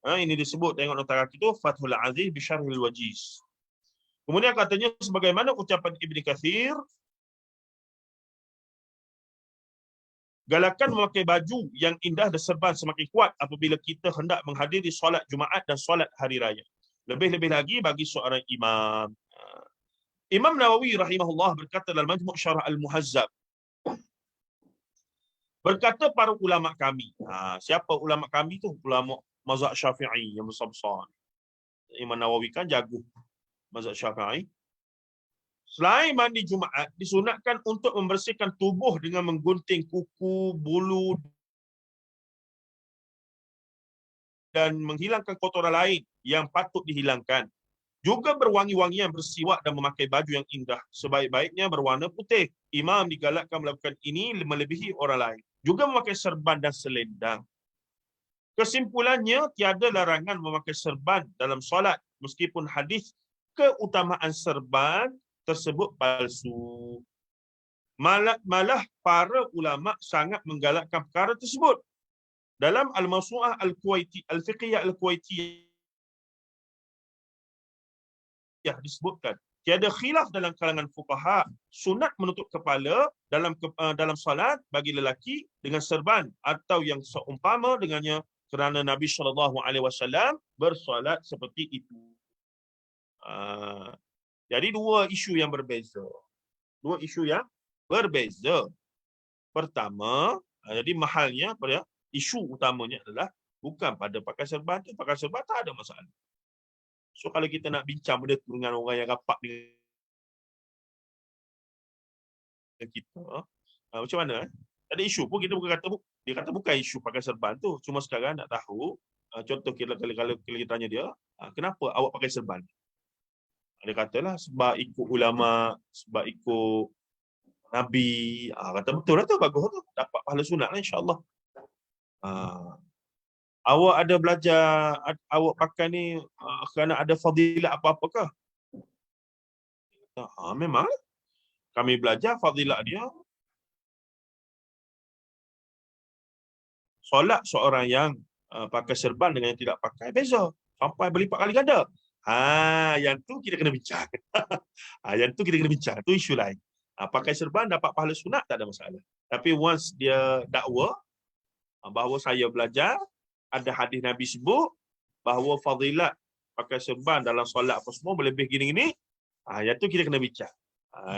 [SPEAKER 1] Ini disebut, tengok nota kaki itu, Fathul Aziz bi Syarhil Wajiz. Kemudian katanya sebagaimana ucapan Ibnu Katsir, galakan memakai baju yang indah dan serban semakin kuat apabila kita hendak menghadiri solat Jumaat dan solat hari raya. Lebih-lebih lagi bagi seorang imam. Imam Nawawi rahimahullah berkata dalam Majmu' Syarah Al-Muhazzab, berkata para ulama kami. Siapa ulama kami tu? Ulama mazhab Syafi'i yang besar-besar. Imam Nawawi kan jago mazhab Syafi'i. Selain mandi Jumaat, disunatkan untuk membersihkan tubuh dengan menggunting kuku, bulu dan menghilangkan kotoran lain yang patut dihilangkan. Juga berwangi-wangian, bersiwak dan memakai baju yang indah. Sebaik-baiknya berwarna putih. Imam digalakkan melakukan ini melebihi orang lain. Juga memakai serban dan selendang. Kesimpulannya, tiada larangan memakai serban dalam solat, meskipun hadis keutamaan serban tersebut palsu. Malah para ulama sangat menggalakkan perkara tersebut. Dalam Al-Mawsu'ah Al-Kuwaiti, Al-Fiqhiyah Al-Kuwaitiyah disebutkan, tiada khilaf dalam kalangan fuqaha sunat menutup kepala dalam salat bagi lelaki dengan serban atau yang seumpama dengannya, kerana Nabi SAW bersolat seperti itu. Jadi dua isu yang berbeza. Pertama, jadi mahalnya pada isu utamanya adalah bukan pada pakai serban tu. Pakai serban tak ada masalah. So kalau kita nak bincang benda tu dengan orang yang rapat dengan kita, macam mana? Tak ada isu pun, kita bukan kata, dia kata bukan isu pakai serban tu. Cuma sekarang nak tahu, contoh kalau kita tanya dia, kenapa awak pakai serban? Dia katalah sebab ikut ulama, sebab ikut Nabi. Kata betul lah tu, bagus tu. Dapat pahala sunat lah insyaAllah. Awak ada belajar, awak pakai ni kerana ada fadilat apa-apakah? Memang kami belajar fadilat dia. Solat seorang yang pakai serban dengan yang tidak pakai beza. Sampai berlipat kali ganda. Yang tu kita kena bincang. Yang tu kita kena bincang. Tu isu lain. Pakai serban dapat pahala sunat tak ada masalah. Tapi once dia dakwa bahawa saya belajar ada hadis Nabi sebut bahawa fadilat pakai serban dalam solat apa semua melebih gini-gini, yang tu kita kena bincang.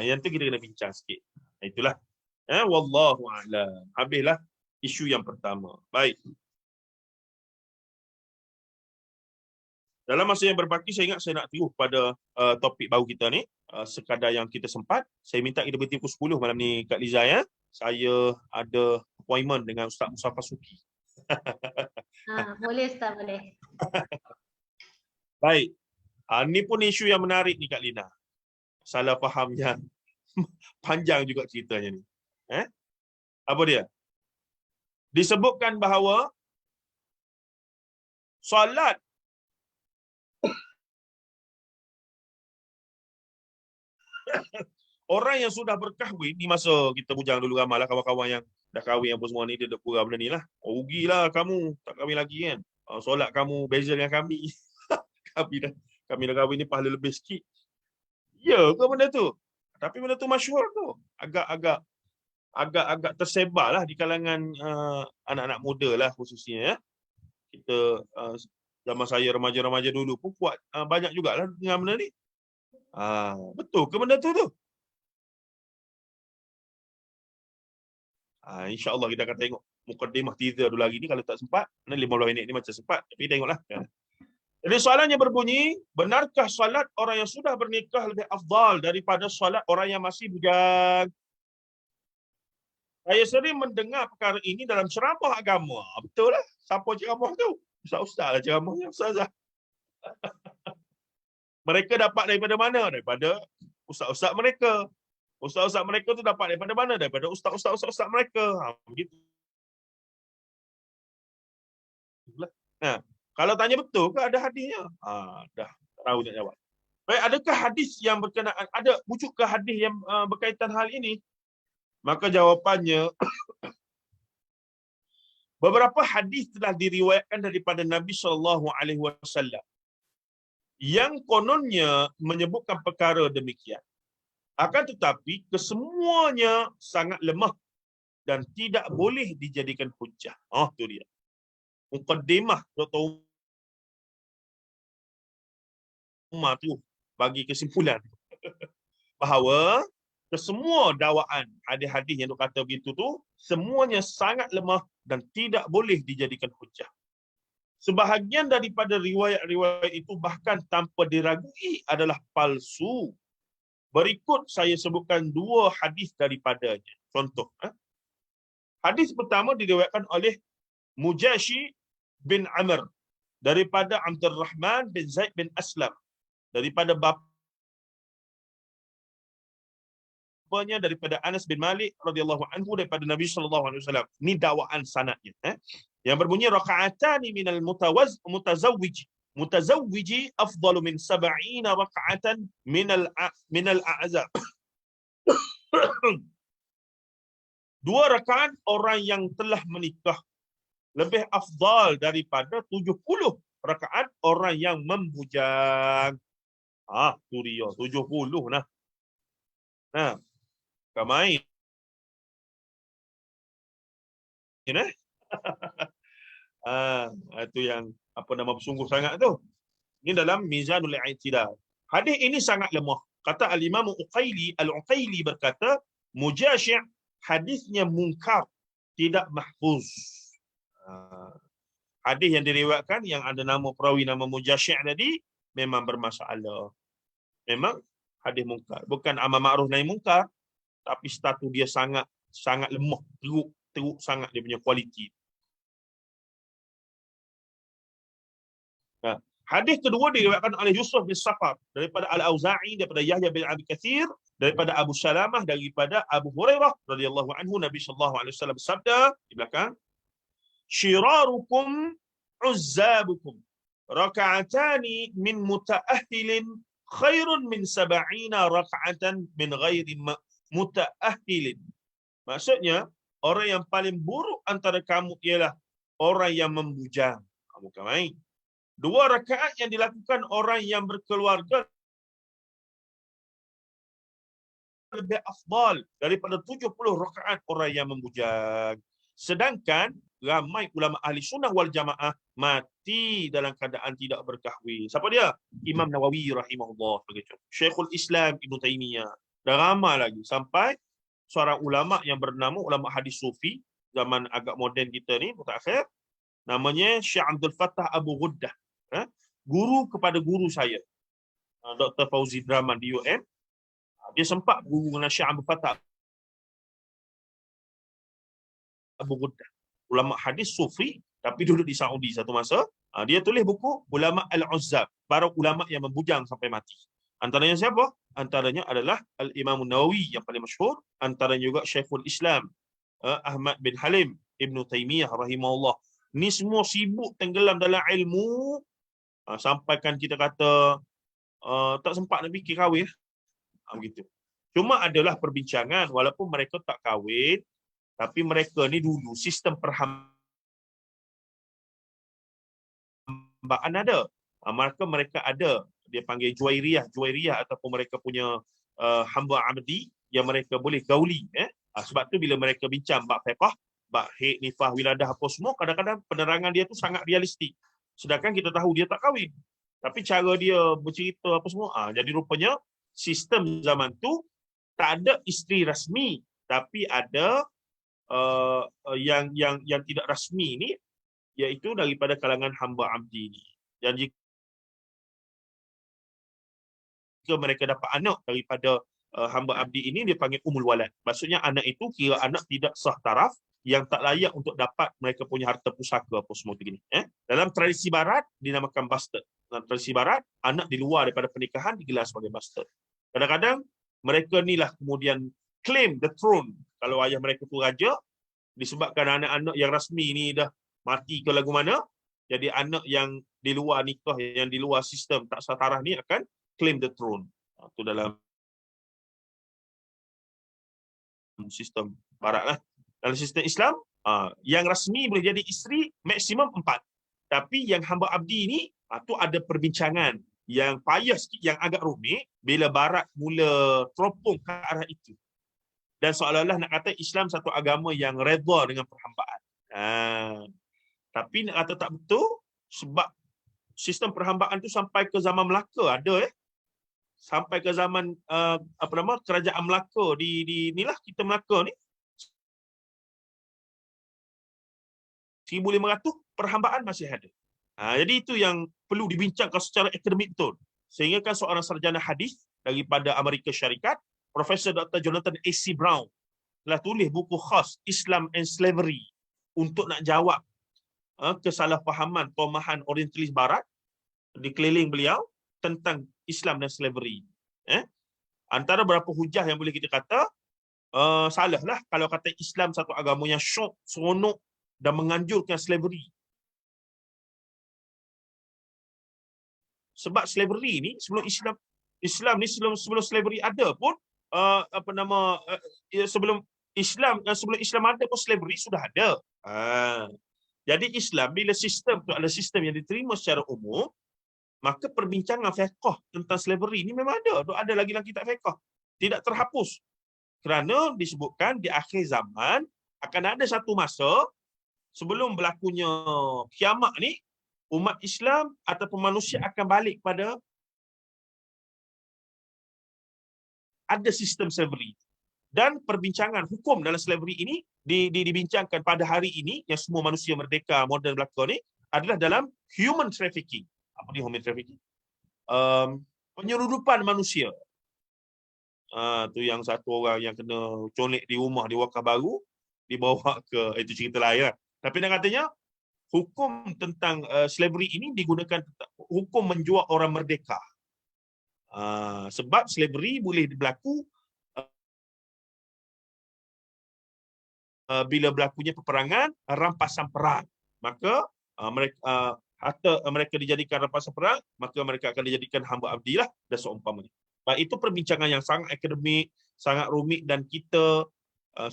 [SPEAKER 1] Yang tu kita kena bincang sikit. Itulah. Wallahu a'lam. Habislah isu yang pertama. Baik. Dalam masa yang berbaki, saya ingat saya nak terus pada topik baru kita ni. Sekadar yang kita sempat, saya minta kita berhenti pukul 10 malam ni Kak Liza ya. Saya ada appointment dengan Ustaz Mustafa Suki.
[SPEAKER 2] Boleh Ustaz, boleh.
[SPEAKER 1] Baik. Ni pun isu yang menarik ni Kak Lina. Salah faham yang panjang juga ceritanya ni. Apa dia? Disebutkan bahawa solat orang yang sudah berkahwin ni, masa kita bujang dulu ramailah kawan-kawan yang dah kahwin apa semua ni, dia dah kurang benda ni lah. Rugilah kamu tak kahwin lagi kan. Solat kamu beza dengan kami. kami dah kahwin ni pahala lebih sikit. Ya ke benda tu? Tapi benda tu masyhur tu. Agak tersebar lah di kalangan anak-anak muda lah khususnya ya. Kita zaman saya remaja-remaja dulu pun kuat banyak jugalah dengan benda ni. Betul ke benda tu? InsyaAllah kita akan tengok mukadimah teaser dulu lagi ni kalau tak sempat. 15 minit ni macam sempat, tapi tengoklah. Jadi soalannya berbunyi, benarkah solat orang yang sudah bernikah lebih afdal daripada solat orang yang masih bujang? Saya sering mendengar perkara ini dalam ceramah agama. Betul lah. Siapa ceramah tu? Ustaz-ustaz lah ceramahnya. Ustazah. Mereka dapat daripada mana? Daripada ustaz-ustaz mereka. Ustaz-ustaz mereka tu dapat daripada mana? Daripada ustaz-ustaz mereka. Begitu. Nah, kalau tanya betul ke ada hadisnya? Dah tahu nak jawab. Baik, adakah hadis yang berkenaan, ada wujukkah hadis yang berkaitan hal ini? Maka jawapannya beberapa hadis telah diriwayatkan daripada Nabi SAW yang kononnya menyebutkan perkara demikian. Akan tetapi kesemuanya sangat lemah dan tidak boleh dijadikan hujjah. Tu dia. Muqaddimah Dr. Umar tu bagi kesimpulan bahawa kesemua dakwaan hadis-hadis yang dok kata begitu tu semuanya sangat lemah dan tidak boleh dijadikan hujjah. Sebahagian daripada riwayat-riwayat itu bahkan tanpa diragui adalah palsu. Berikut saya sebutkan 2 hadis daripadanya. Contoh. Hadis pertama diriwayatkan oleh Mujashi bin Amr daripada Abdul Rahman bin Zaid bin Aslam daripada bapanya daripada Anas bin Malik radhiyallahu anhu daripada Nabi sallallahu alaihi wasallam. Ni dakwaan sanadnya. Yang berbunyi raka'atani minal mutazawwiji afdalu min 70 raka'atan minal a'zab. 2 rakaat orang yang telah menikah lebih afdal daripada 70 rakaat orang yang membujang. Tu dia 70 nah. Nah, bukan main. Itu yang bersungguh sangat tu. Ini dalam Mizanul I'tidal. Hadis ini sangat lemah. Kata Al-Imam Al-Uqaili berkata, Mujasyi' hadisnya munkar, tidak mahfuz. Hadis yang diriwayatkan yang ada nama perawi nama Mujasyi' tadi memang bermasalah. Memang hadis munkar. Bukan amar ma'ruf nahi munkar, tapi status dia sangat lemah, teruk sangat dia punya kualiti. Hadis kedua diriwayatkan oleh Yusuf bin Safar daripada Al-Auza'i, daripada Yahya bin Abi Katsir, daripada Abu Salamah, daripada Abu Hurairah radhiyallahu anhu, Nabi sallallahu alaihi wasallam bersabda di belakang, "Shirarukum uzzabukum raka'atani min muta'ahhilin khairun min 70 raka'atan min ghairi muta'ahhilin." Maksudnya, orang yang paling buruk antara kamu ialah orang yang membujang. Kamu bukan main. 2 rakaat yang dilakukan orang yang berkeluarga lebih afdal daripada 70 rakaat orang yang membujang. Sedangkan ramai ulama ahli sunnah wal jamaah mati dalam keadaan tidak berkahwin. Siapa dia? Imam Nawawi rahimahullah, begitu. Syekhul Islam Ibn Taymiyah. Dan ramai lagi sampai seorang ulama yang bernama ulama hadis sufi zaman agak moden kita ni, mutakhir, namanya Syekh Abdul Fattah Abu Ghuddah. Guru kepada guru saya, Dr. Fauzi Draman di UM. Dia sempat guru dengan Syekh Abdul Fattah Abu Ghuddah, ulama hadis sufi tapi duduk di Saudi satu masa. Dia tulis buku Ulama Al-Uzzab, para ulama yang membujang sampai mati. Antaranya siapa? Antaranya adalah Al-Imam Nawawi yang paling masyhur, antaranya juga Syekhul Islam Ahmad bin Halim Ibn Taymiyah rahimahullah. Ni semua sibuk tenggelam dalam ilmu, sampaikan kita kata tak sempat nak fikir kahwin. Begitu. Cuma adalah perbincangan, walaupun mereka tak kahwin, tapi mereka ni dulu sistem perhambaan ada. Mereka ada, dia panggil juwairiyah ataupun mereka punya hamba abdi yang mereka boleh gauli. Sebab tu bila mereka bincang bab fiqh, bab haid, nifah, wiladah apa semua, kadang-kadang penerangan dia tu sangat realistik. Sedangkan kita tahu dia tak kahwin. Tapi cara dia bercerita apa semua, jadi rupanya sistem zaman tu tak ada isteri rasmi, tapi ada yang tidak rasmi ni, iaitu daripada kalangan hamba abdi ni. Dan jika mereka dapat anak daripada hamba abdi ini, dia panggil umul walad. Maksudnya anak itu kira anak tidak sah taraf, yang tak layak untuk dapat mereka punya harta pusaka apa semua begini. Dalam tradisi barat dinamakan bastard. Dalam tradisi barat, anak di luar daripada pernikahan digelar sebagai bastard. Kadang-kadang mereka inilah kemudian claim the throne. Kalau ayah mereka tu raja, disebabkan anak-anak yang rasmi ni dah mati ke lagu mana, jadi anak yang di luar nikah, yang di luar sistem tak sah taraf ni akan claim the throne. Itu dalam sistem barat lah. Dalam sistem Islam, yang rasmi boleh jadi isteri maksimum 4. Tapi yang hamba abdi ni, tu ada perbincangan yang payah sikit, yang agak rumit bila barat mula teropong ke arah itu. Dan seolah-olah nak kata Islam satu agama yang redha dengan perhambaan. Tapi nak kata tak betul, sebab sistem perhambaan tu sampai ke zaman Melaka ada. Sampai ke zaman kerajaan Melaka di inilah kita Melaka ni, 1500 perhambaan masih ada. Jadi itu yang perlu dibincangkan secara akademik betul. Sehingga kan seorang sarjana hadis daripada Amerika Syarikat, Profesor Dr. Jonathan A.C. Brown, telah tulis buku khas Islam and Slavery untuk nak jawab kesalahfahaman pemahaman orientalis barat di keliling beliau tentang Islam dan slavery. Antara beberapa hujah yang boleh kita kata, salahlah kalau kata Islam satu agama yang syok, seronok dan menganjurkan slavery. Sebab slavery ni sebelum Islam ni sebelum slavery ada pun sebelum Islam sebelum Islam ada pun slavery sudah ada. Jadi Islam bila sistem tu adalah sistem yang diterima secara umum, maka perbincangan fiqh tentang slavery ni memang ada. Tu ada lagi dalam kitab fiqh. Tidak terhapus. Kerana disebutkan di akhir zaman akan ada satu masa sebelum berlakunya kiamat ni, umat Islam ataupun manusia akan balik pada ada sistem slavery. Dan perbincangan hukum dalam slavery ini dibincangkan pada hari ini yang semua manusia merdeka moden berlaku ni adalah dalam human trafficking. Apa ni human trafficking? Penyeludupan manusia. Tu yang satu orang yang kena colek di rumah di Wakaf Baru dibawa ke, itu cerita lain lah. Tapi nak katanya hukum tentang slavery ini digunakan hukum menjual orang merdeka. Sebab slavery boleh berlaku bila berlakunya peperangan, rampasan perang. Maka mereka dijadikan rampasan perang, maka mereka akan dijadikan hamba abdi lah dan seumpamanya. Baik, itu perbincangan yang sangat akademik, sangat rumit, dan kita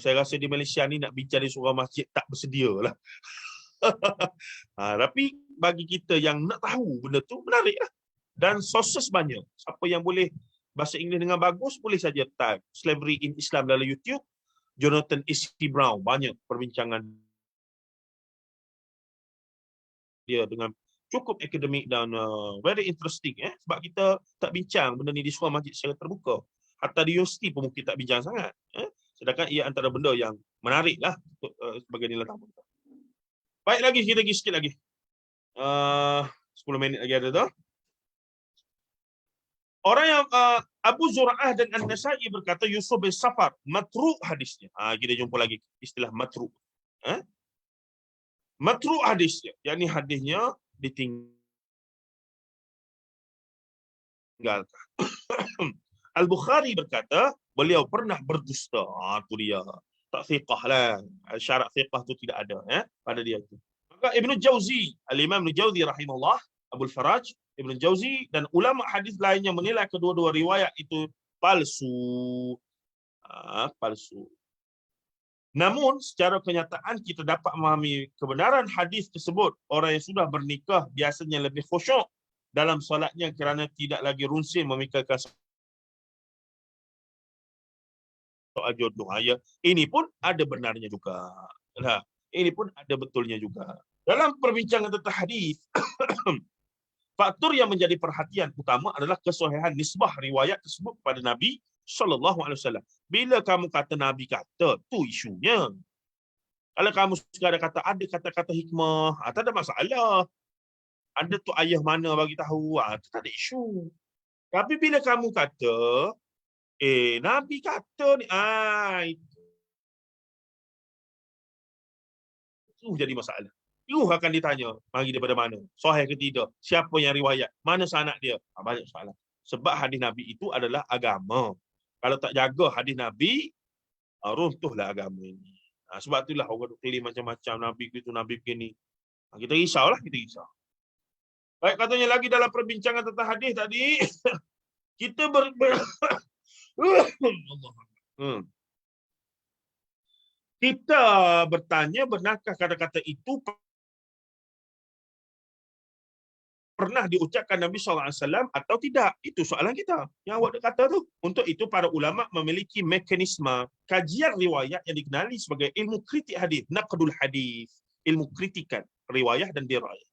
[SPEAKER 1] saya rasa di Malaysia ni nak bincang di seorang masjid tak bersedia lah. Tapi bagi kita yang nak tahu benda tu menarik lah. Dan sources banyak. Siapa yang boleh bahasa Inggeris dengan bagus, boleh saja type Slavery in Islam dalam YouTube. Jonathan E.C. Brown, banyak perbincangan dia dengan cukup akademik dan very interesting. Sebab kita tak bincang benda ni di seorang masjid secara terbuka. Hatta di universiti pun mungkin tak bincang sangat. Sedangkan ia antara benda yang menarik lah untuk, sebagai nilai tambah. Baik, lagi kita pergi sikit lagi. 10 minit lagi ada tu. Orang yang Abu Zur'ah dan An-Nasai berkata Yusuf bin Safar matruk hadisnya. Kita jumpa lagi istilah matruk. Matruk hadisnya, yakni hadisnya ditinggalkan. Al-Bukhari berkata beliau pernah berdusta. Tu dia. Tak fiqah lah. Syarat fiqah tu tidak ada pada dia tu. Maka Ibn Jauzi, Al-Imam Ibn Jauzi rahimahullah, Abul Faraj Ibn Jauzi dan ulama hadis lainnya menilai kedua-dua riwayat itu palsu. Palsu. Namun secara kenyataan kita dapat memahami kebenaran hadis tersebut. Orang yang sudah bernikah biasanya lebih khusyuk dalam solatnya kerana tidak lagi runsin memikirkan soal jodoh. Ini pun ada benarnya juga. Ini pun ada betulnya juga. Dalam perbincangan tentang hadis, faktor yang menjadi perhatian utama adalah kesahihan nisbah riwayat tersebut kepada Nabi SAW. Bila kamu kata Nabi kata, tu isunya. Kalau kamu sekadar kata ada kata-kata hikmah, tak ada masalah. Ada tu ayah mana bagi tahu, tu tak ada isu. Tapi bila kamu kata, Nabi kata ni, itu jadi masalah. Itu akan ditanya, mari daripada mana? Sahih ke tidak? Siapa yang riwayat? Mana sanad dia? Banyak soalan. Sebab hadis Nabi itu adalah agama. Kalau tak jaga hadis Nabi, runtuhlah agama ini. Sebab itulah orang klaim macam-macam Nabi itu, Nabi begini. Kita risaulah, kita risau. Baik, katanya lagi dalam perbincangan tentang hadis tadi, kita kita bertanya, benarkah kata-kata itu pernah diucapkan Nabi SAW atau tidak? Itu soalan kita. Yang awak kata tu. Untuk itu para ulama memiliki mekanisme kajian riwayat yang dikenali sebagai ilmu kritik hadis, naqdul hadis, ilmu kritikan riwayat dan dirayah.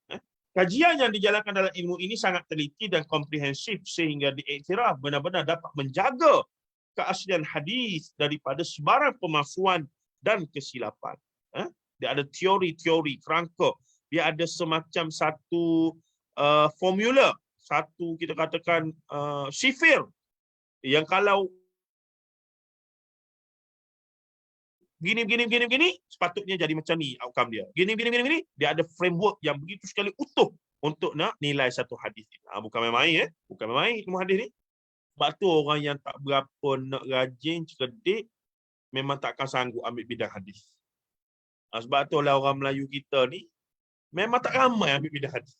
[SPEAKER 1] Kajian yang dijalankan dalam ilmu ini sangat teliti dan komprehensif sehingga diiktiraf benar-benar dapat menjaga keaslian hadis daripada sebarang pemalsuan dan kesilapan. Dia ada teori-teori kerangka. Dia ada semacam satu formula, satu kita katakan sifir yang kalau gini sepatutnya jadi macam ni outcome dia. Gini dia ada framework yang begitu sekali utuh untuk nak nilai satu hadis. Bukan main-main bukan main ilmu hadis ni. Sebab tu orang yang tak berapa nak rajin cerdik memang takkan sanggup ambil bidang hadis. Sebab tu lah orang Melayu kita ni memang tak ramai ambil bidang hadis.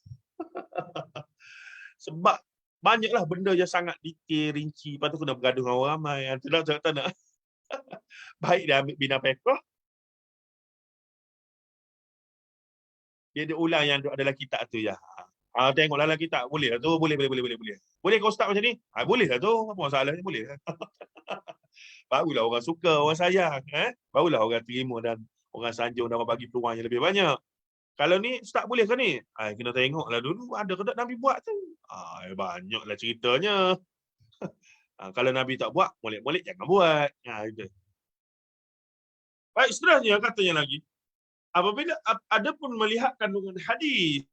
[SPEAKER 1] Sebab banyaklah benda yang sangat detail, rinci, lepas tu kena bergaduh dengan orang ramai. Tak nak. Baik dia ambil bina fiqh, dia ulang yang adalah kitab tu ya. Tengoklah dalam kitab, boleh lah tu, boleh. Boleh ke ustaz macam ni? Boleh lah tu, apa masalahnya, boleh lah. Barulah orang suka, orang sayang, barulah orang terima dan orang sanjung dan orang bagi peluang yang lebih banyak. Kalau ni ustaz boleh ke ni? Kena tengoklah dulu ada ke tak Nabi buat tu. Banyaklah ceritanya. Kalau Nabi tak buat, molek-molek jangan buat. Gitu. Baik, seterusnya katanya lagi. Apabila ada pun melihat kandungan hadis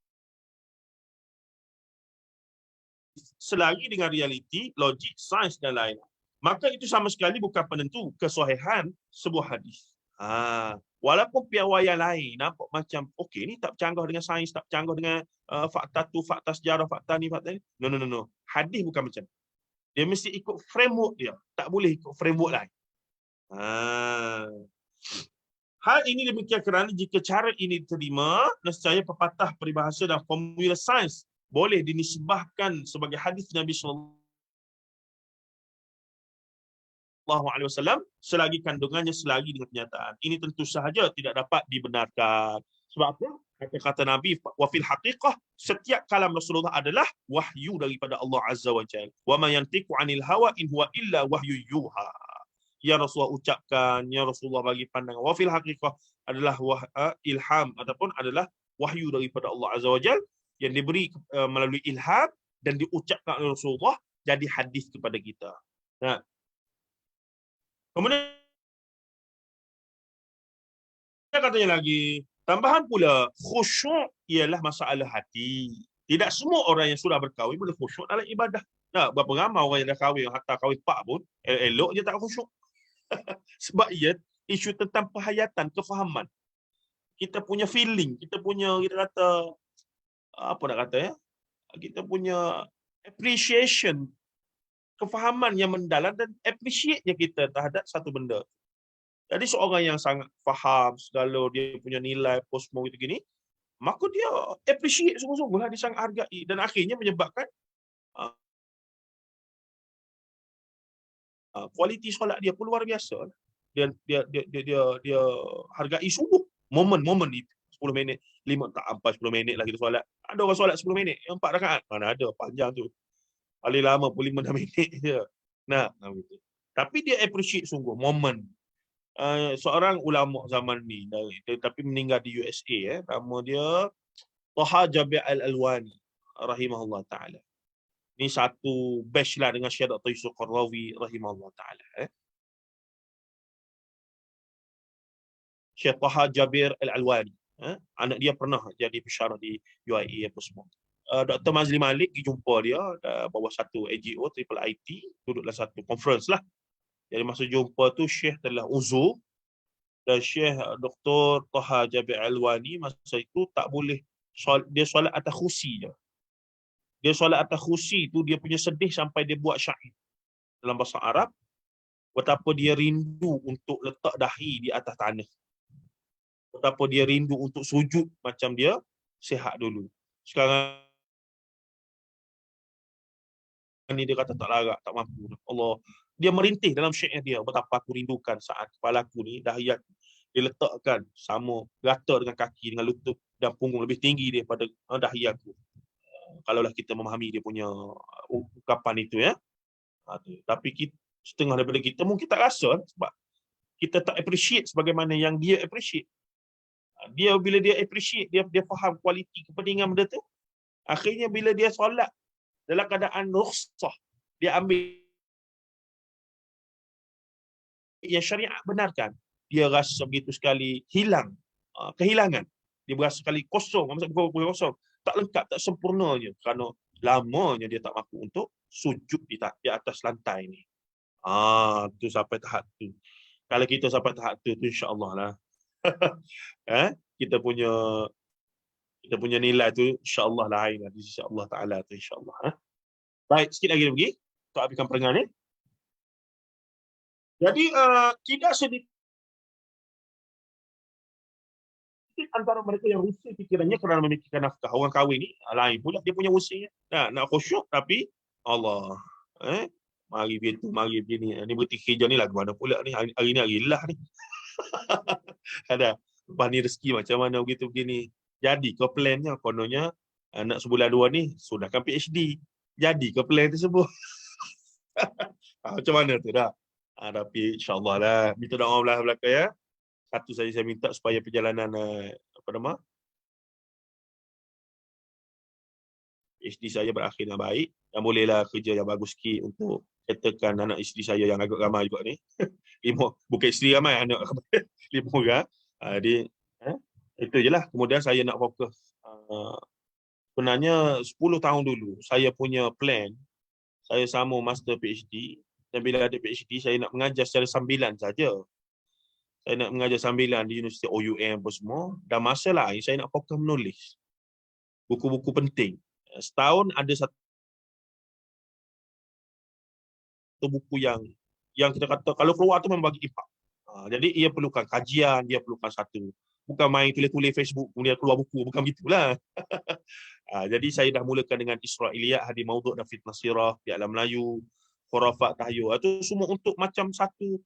[SPEAKER 1] selagi dengan realiti, logik, sains dan lain, maka itu sama sekali bukan penentu kesahihan sebuah hadis. Walaupun piawaian lain nampak macam okey ni tak bercanggah dengan sains, tak bercanggah dengan fakta tu, fakta sejarah, fakta ni. No. Hadis bukan macam. Dia mesti ikut framework dia. Tak boleh ikut framework lain. Hal ini demikian kerana jika cara ini diterima, nescaya pepatah peribahasa dan formula sains boleh dinisbahkan sebagai hadis Nabi SAW selagi kandungannya selagi dengan kenyataan. Ini tentu sahaja tidak dapat dibenarkan. Sebab apa? Kata Nabi, wa fil haqiqah, setiap kalam Rasulullah adalah wahyu daripada Allah Azza wa Jalla. Wa ma yantiqu 'anil hawa in huwa illa wahyu yuha. Yang Rasulullah ucapkan, yang Rasulullah bagi pandangan, wa fil haqiqah adalah ilham ataupun adalah wahyu daripada Allah Azza wa Jalla yang diberi melalui ilham dan diucapkan oleh Rasulullah jadi hadis kepada kita. Nah, kemudian katanya lagi, tambahan pula, khusyuk ialah masalah hati. Tidak semua orang yang sudah berkahwin boleh khusyuk dalam ibadah. Nah, berapa ramai orang yang dah kahwin, hatta kahwin 4 pun, elok je tak khusyuk. Sebab ia isu tentang penghayatan, kefahaman. Kita punya feeling, kita kata, apa nak kata ya? Kita punya appreciation, kefahaman yang mendalam dan appreciate-nya kita terhadap satu benda. Jadi seorang yang sangat faham segala dia punya nilai apa semua gitu gini, maka dia appreciate sungguh-sungguh lah, dia sangat hargai dan akhirnya menyebabkan kualiti solat dia pun luar biasa. Dia hargai sungguh momen-momen itu. 10 minit, 5 tak sampai 10 minit lah kita solat. Ada orang solat 10 minit, 4 rakaat. Mana ada panjang tu. Paling lama pun 5-6 minit je. Nah, gitu. Tapi dia appreciate sungguh momen. Seorang ulama zaman ni, tapi meninggal di USA, nama dia Taha Jabir Al-Alwani rahimahullah ta'ala. Ni satu batch lah dengan Syekh Dr. Yusuf Qaradawi rahimahullah ta'ala. Syekh Taha Jabir Al-Alwani. Anak dia pernah jadi pensyarah di UIA apa semua. Dr. Mazli Malik pergi jumpa dia bawah satu NGO Triple IT, duduklah satu conference lah. Jadi masa jumpa tu Syekh telah uzur dan Syekh Dr. Taha Jabir Al-Alwani masa itu tak boleh dia solat atas kursi je. Dia solat atas kursi tu dia punya sedih sampai dia buat syair dalam bahasa Arab betapa dia rindu untuk letak dahi di atas tanah. Betapa dia rindu untuk sujud macam dia sihat dulu. Sekarang ni dia kata tak larat, tak mampu. Allah, dia merintih dalam syair dia, betapa aku rindukan saat kepalaku ni dahi dia letakkan sama rata dengan kaki, dengan lutut dan punggung lebih tinggi daripada dahi aku. Kalaulah kita memahami dia punya ungkapan itu ya. Tapi kita, setengah daripada kita mungkin tak rasa sebab kita tak appreciate sebagaimana yang dia appreciate. Dia bila dia appreciate, dia faham kualiti kepentingan benda tu. Akhirnya bila dia solat dalam keadaan rukhsah, dia ambil yang syariat benarkan, dia rasa begitu sekali hilang kehilangan. Dia berasa sekali kosong, maksud bukan kosong, tak lengkap, tak sempurnanya kerana lamanya dia tak mampu untuk sujud di atas lantai ni. Tu sampai tahap tu. Kalau kita sampai tahap tu insya-Allah lah. Kita punya nilai tu insya-Allah lain lah di sisi Allah Taala tu insya-Allah. Baik, sikit lagi pergi untuk habiskan perenggan ni. Jadi tidak sedikit antara mereka yang rusih fikirannya kerana memikirkan nafkah. Orang kahwin ni lain pula dia punya rusihnya. Nak khusyuk tapi Allah Mari begitu, mari begini. Ni berhenti kerja ni lagu mana pula ni? Hari ni hari lah ni. Ada. Lepas ni rezeki macam mana begitu begini. Jadi ke plannya kononnya anak sebulan 2 ni sudahkan PhD. Jadi ke plan tersebut. Macam mana tu dah? Tapi insyaAllah lah. Minta doa belah belakang ya. Satu saja saya minta supaya perjalanan PhD saya berakhir dengan baik dan bolehlah kerja yang bagus sikit untuk settlekan anak isteri saya yang agak ramai juga ni. 5, bukan isteri ramai, anak 5 orang. Jadi itu je lah. Kemudian saya nak fokus. Sebenarnya 10 tahun dulu saya punya plan, saya sambung master PhD, dan bila ada PhD saya nak mengajar secara sambilan saja. Saya nak mengajar sambilan di Universiti OUM apa semua, dan masa lain saya nak fokus menulis buku-buku penting. Setahun ada satu buku yang kita kata kalau keluar tu membagi impak. Jadi ia perlukan kajian, dia perlukan satu. Bukan main tulis-tulis Facebook kemudian keluar buku, bukan begitulah. Jadi saya dah mulakan dengan Israiliyat, Hadis Maudhu' dan Fitnah Sirah, Dialog Melayu, Khurafat Tahayyul. Itu semua untuk macam satu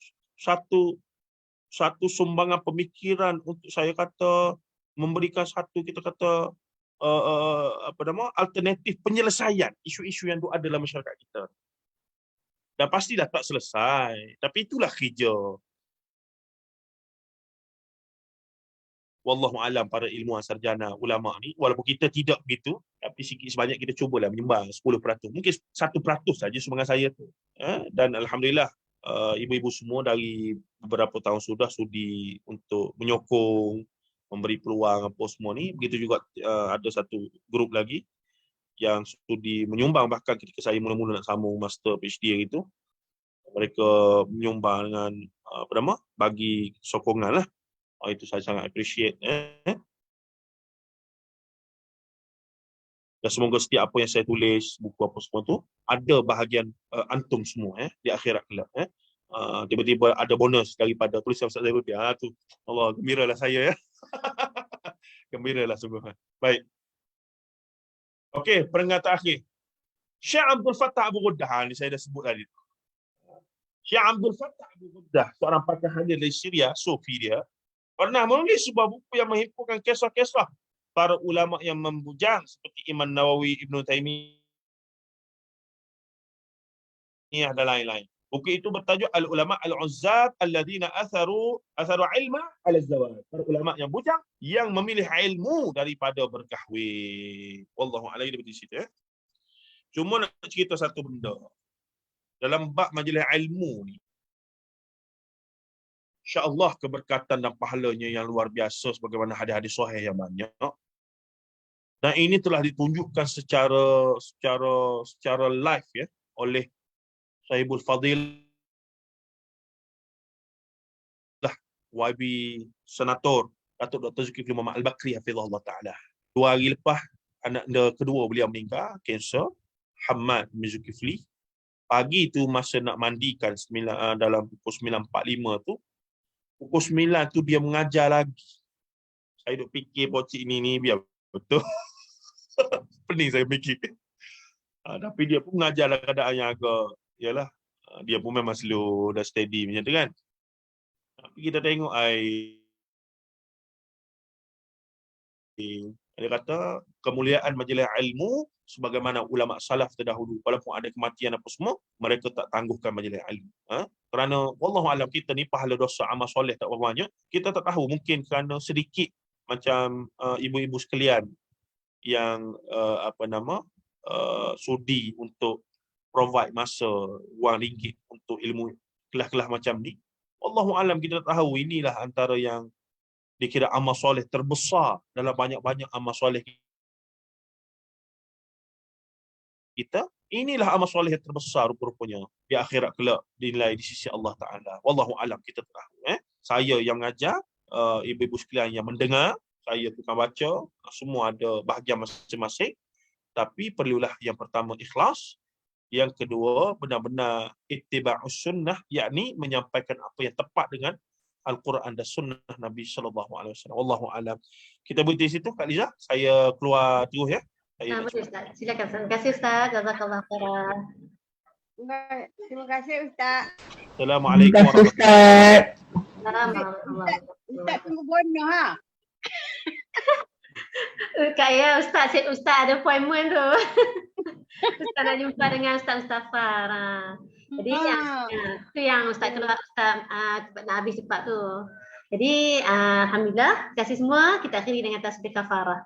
[SPEAKER 1] sumbangan pemikiran untuk saya kata memberikan satu kita kata alternatif penyelesaian isu-isu yang ada dalam masyarakat kita. Dan pastilah tak selesai, tapi itulah kerja. Wallahu alam para ilmuwan sarjana ulama ni, walaupun kita tidak begitu, tapi sikit sebanyak kita cubalah menyumbang 10%. Mungkin 1% saja sumbangan saya tu. Dan alhamdulillah ibu-ibu semua dari beberapa tahun sudah sudi untuk menyokong, memberi peluang apa semua ni. Begitu juga ada satu grup lagi yang sudi menyumbang, bahkan ketika saya mula-mula nak sambung master PhD itu, mereka menyumbang dengan bagi sokongan lah. Itu saya sangat appreciate. Dan semoga setiap apa yang saya tulis, buku apa semua tu, ada bahagian antum semua di akhirat kelak. Tiba-tiba ada bonus daripada tulisan Ustaz Zainuddin. Tu Allah, gembiralah saya ya. Gembiralah sungguh. Baik. Okey, peringatan akhir. Syekh Abdul Fattah Abu Ghuddah, ni saya dah sebut tadi. Syekh Abdul Fattah Abu Ghuddah, seorang pakar hadis dari Syria, Sufi dia, pernah menulis sebuah buku yang menghimpunkan kisah-kisah para ulama yang membujang seperti Imam Nawawi, Ibn Taimiyah dan lain-lain. Buku itu bertajuk Al-Ulama Al-Uzzat Alladhina Atharu Ilma Al-Zawaj. Para ulama yang bujang yang memilih ilmu daripada berkahwin. Wallahu a'lam di situ. Cuma nak cerita satu benda. Dalam bab majlis ilmu ni, insya-Allah keberkatan dan pahalanya yang luar biasa sebagaimana hadis-hadis sahih yang banyak. Dan ini telah ditunjukkan secara live ya oleh Sahibul Fadil YB Senator Datuk Dr. Zulkifli Muhammad Al-Bakri hafizahullah taala. 2 hari lepas anak kedua beliau meninggal kanser, Hamad bin Zulkifli. Pagi tu masa nak mandikan dalam pukul 9.45 tu, pukul 9 tu dia mengajar lagi. Saya duk fikir pocik ni biar betul. Pening saya fikir. Tapi dia pun mengajar dalam keadaan yang agak, yalah, dia pun memang slow dan steady macam tu kan. Tapi kita tengok dia kata kemuliaan majlis ilmu sebagaimana ulama salaf terdahulu, walaupun ada kematian apa semua, mereka tak tangguhkan majlis ilmu. Kerana wallahu alam kita ni pahala dosa amal soleh tak berapa banyak, kita tak tahu, mungkin kerana sedikit macam ibu-ibu sekalian yang sudi untuk provide masa wang ringgit untuk ilmu kelas-kelas macam ni. Wallahu alam kita tak tahu, inilah antara yang dikira amal soleh terbesar dalam banyak-banyak amal soleh kita. Inilah amal soleh yang terbesar rupanya di akhirat kelak dinilai di sisi Allah Ta'ala. Wallahu alam kita tak tahu. Saya yang mengajar, ibu-ibu sekalian yang mendengar, saya tukang baca, semua ada bahagian masing-masing. Tapi perlulah yang pertama ikhlas, yang kedua benar-benar ittiba'us sunnah, yakni menyampaikan apa yang tepat dengan Al-Quran dan sunnah Nabi sallallahu alaihi wasallam. Wallahu alam. Kita berhenti situ Kak Liza. Saya keluar terus ya.
[SPEAKER 2] Boleh Ustaz. Silakan. Terima kasih Ustaz. Jazakallah khairan.
[SPEAKER 4] Terima kasih Ustaz.
[SPEAKER 1] Assalamualaikum
[SPEAKER 5] Terima kasih
[SPEAKER 1] warahmatullahi
[SPEAKER 5] Ustaz.
[SPEAKER 2] Assalamualaikum.
[SPEAKER 4] Ustaz tunggu bono ha.
[SPEAKER 2] Kak ya, Ustaz ada appointment tu. Ustaz nak jumpa dengan Ustaz Mustafa. Jadi tu yang Ustaz keluar Ustaz nak habis cepat tu. Jadi alhamdulillah, terima kasih semua. Kita akhiri dengan tasbih kafarah.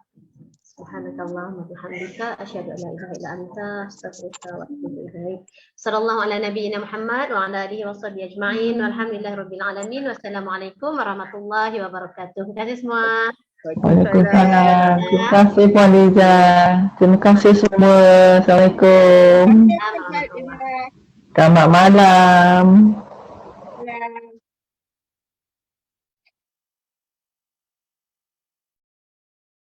[SPEAKER 2] Subhanakallahumma wa bihamdika asyhadu an la ilaha illa anta astaghfiruka wa atubu ilaik. Sallallahu ala nabiyyina Muhammad wa ala alihi wa sahbihi ajma'in. Walhamdulillahirabbil alamin. Wassalamualaikum warahmatullahi wabarakatuh. Terima kasih semua.
[SPEAKER 5] Waalaikumsalam. Terima kasih Puan Liza. Terima kasih semua. Assalamualaikum. Selamat malam.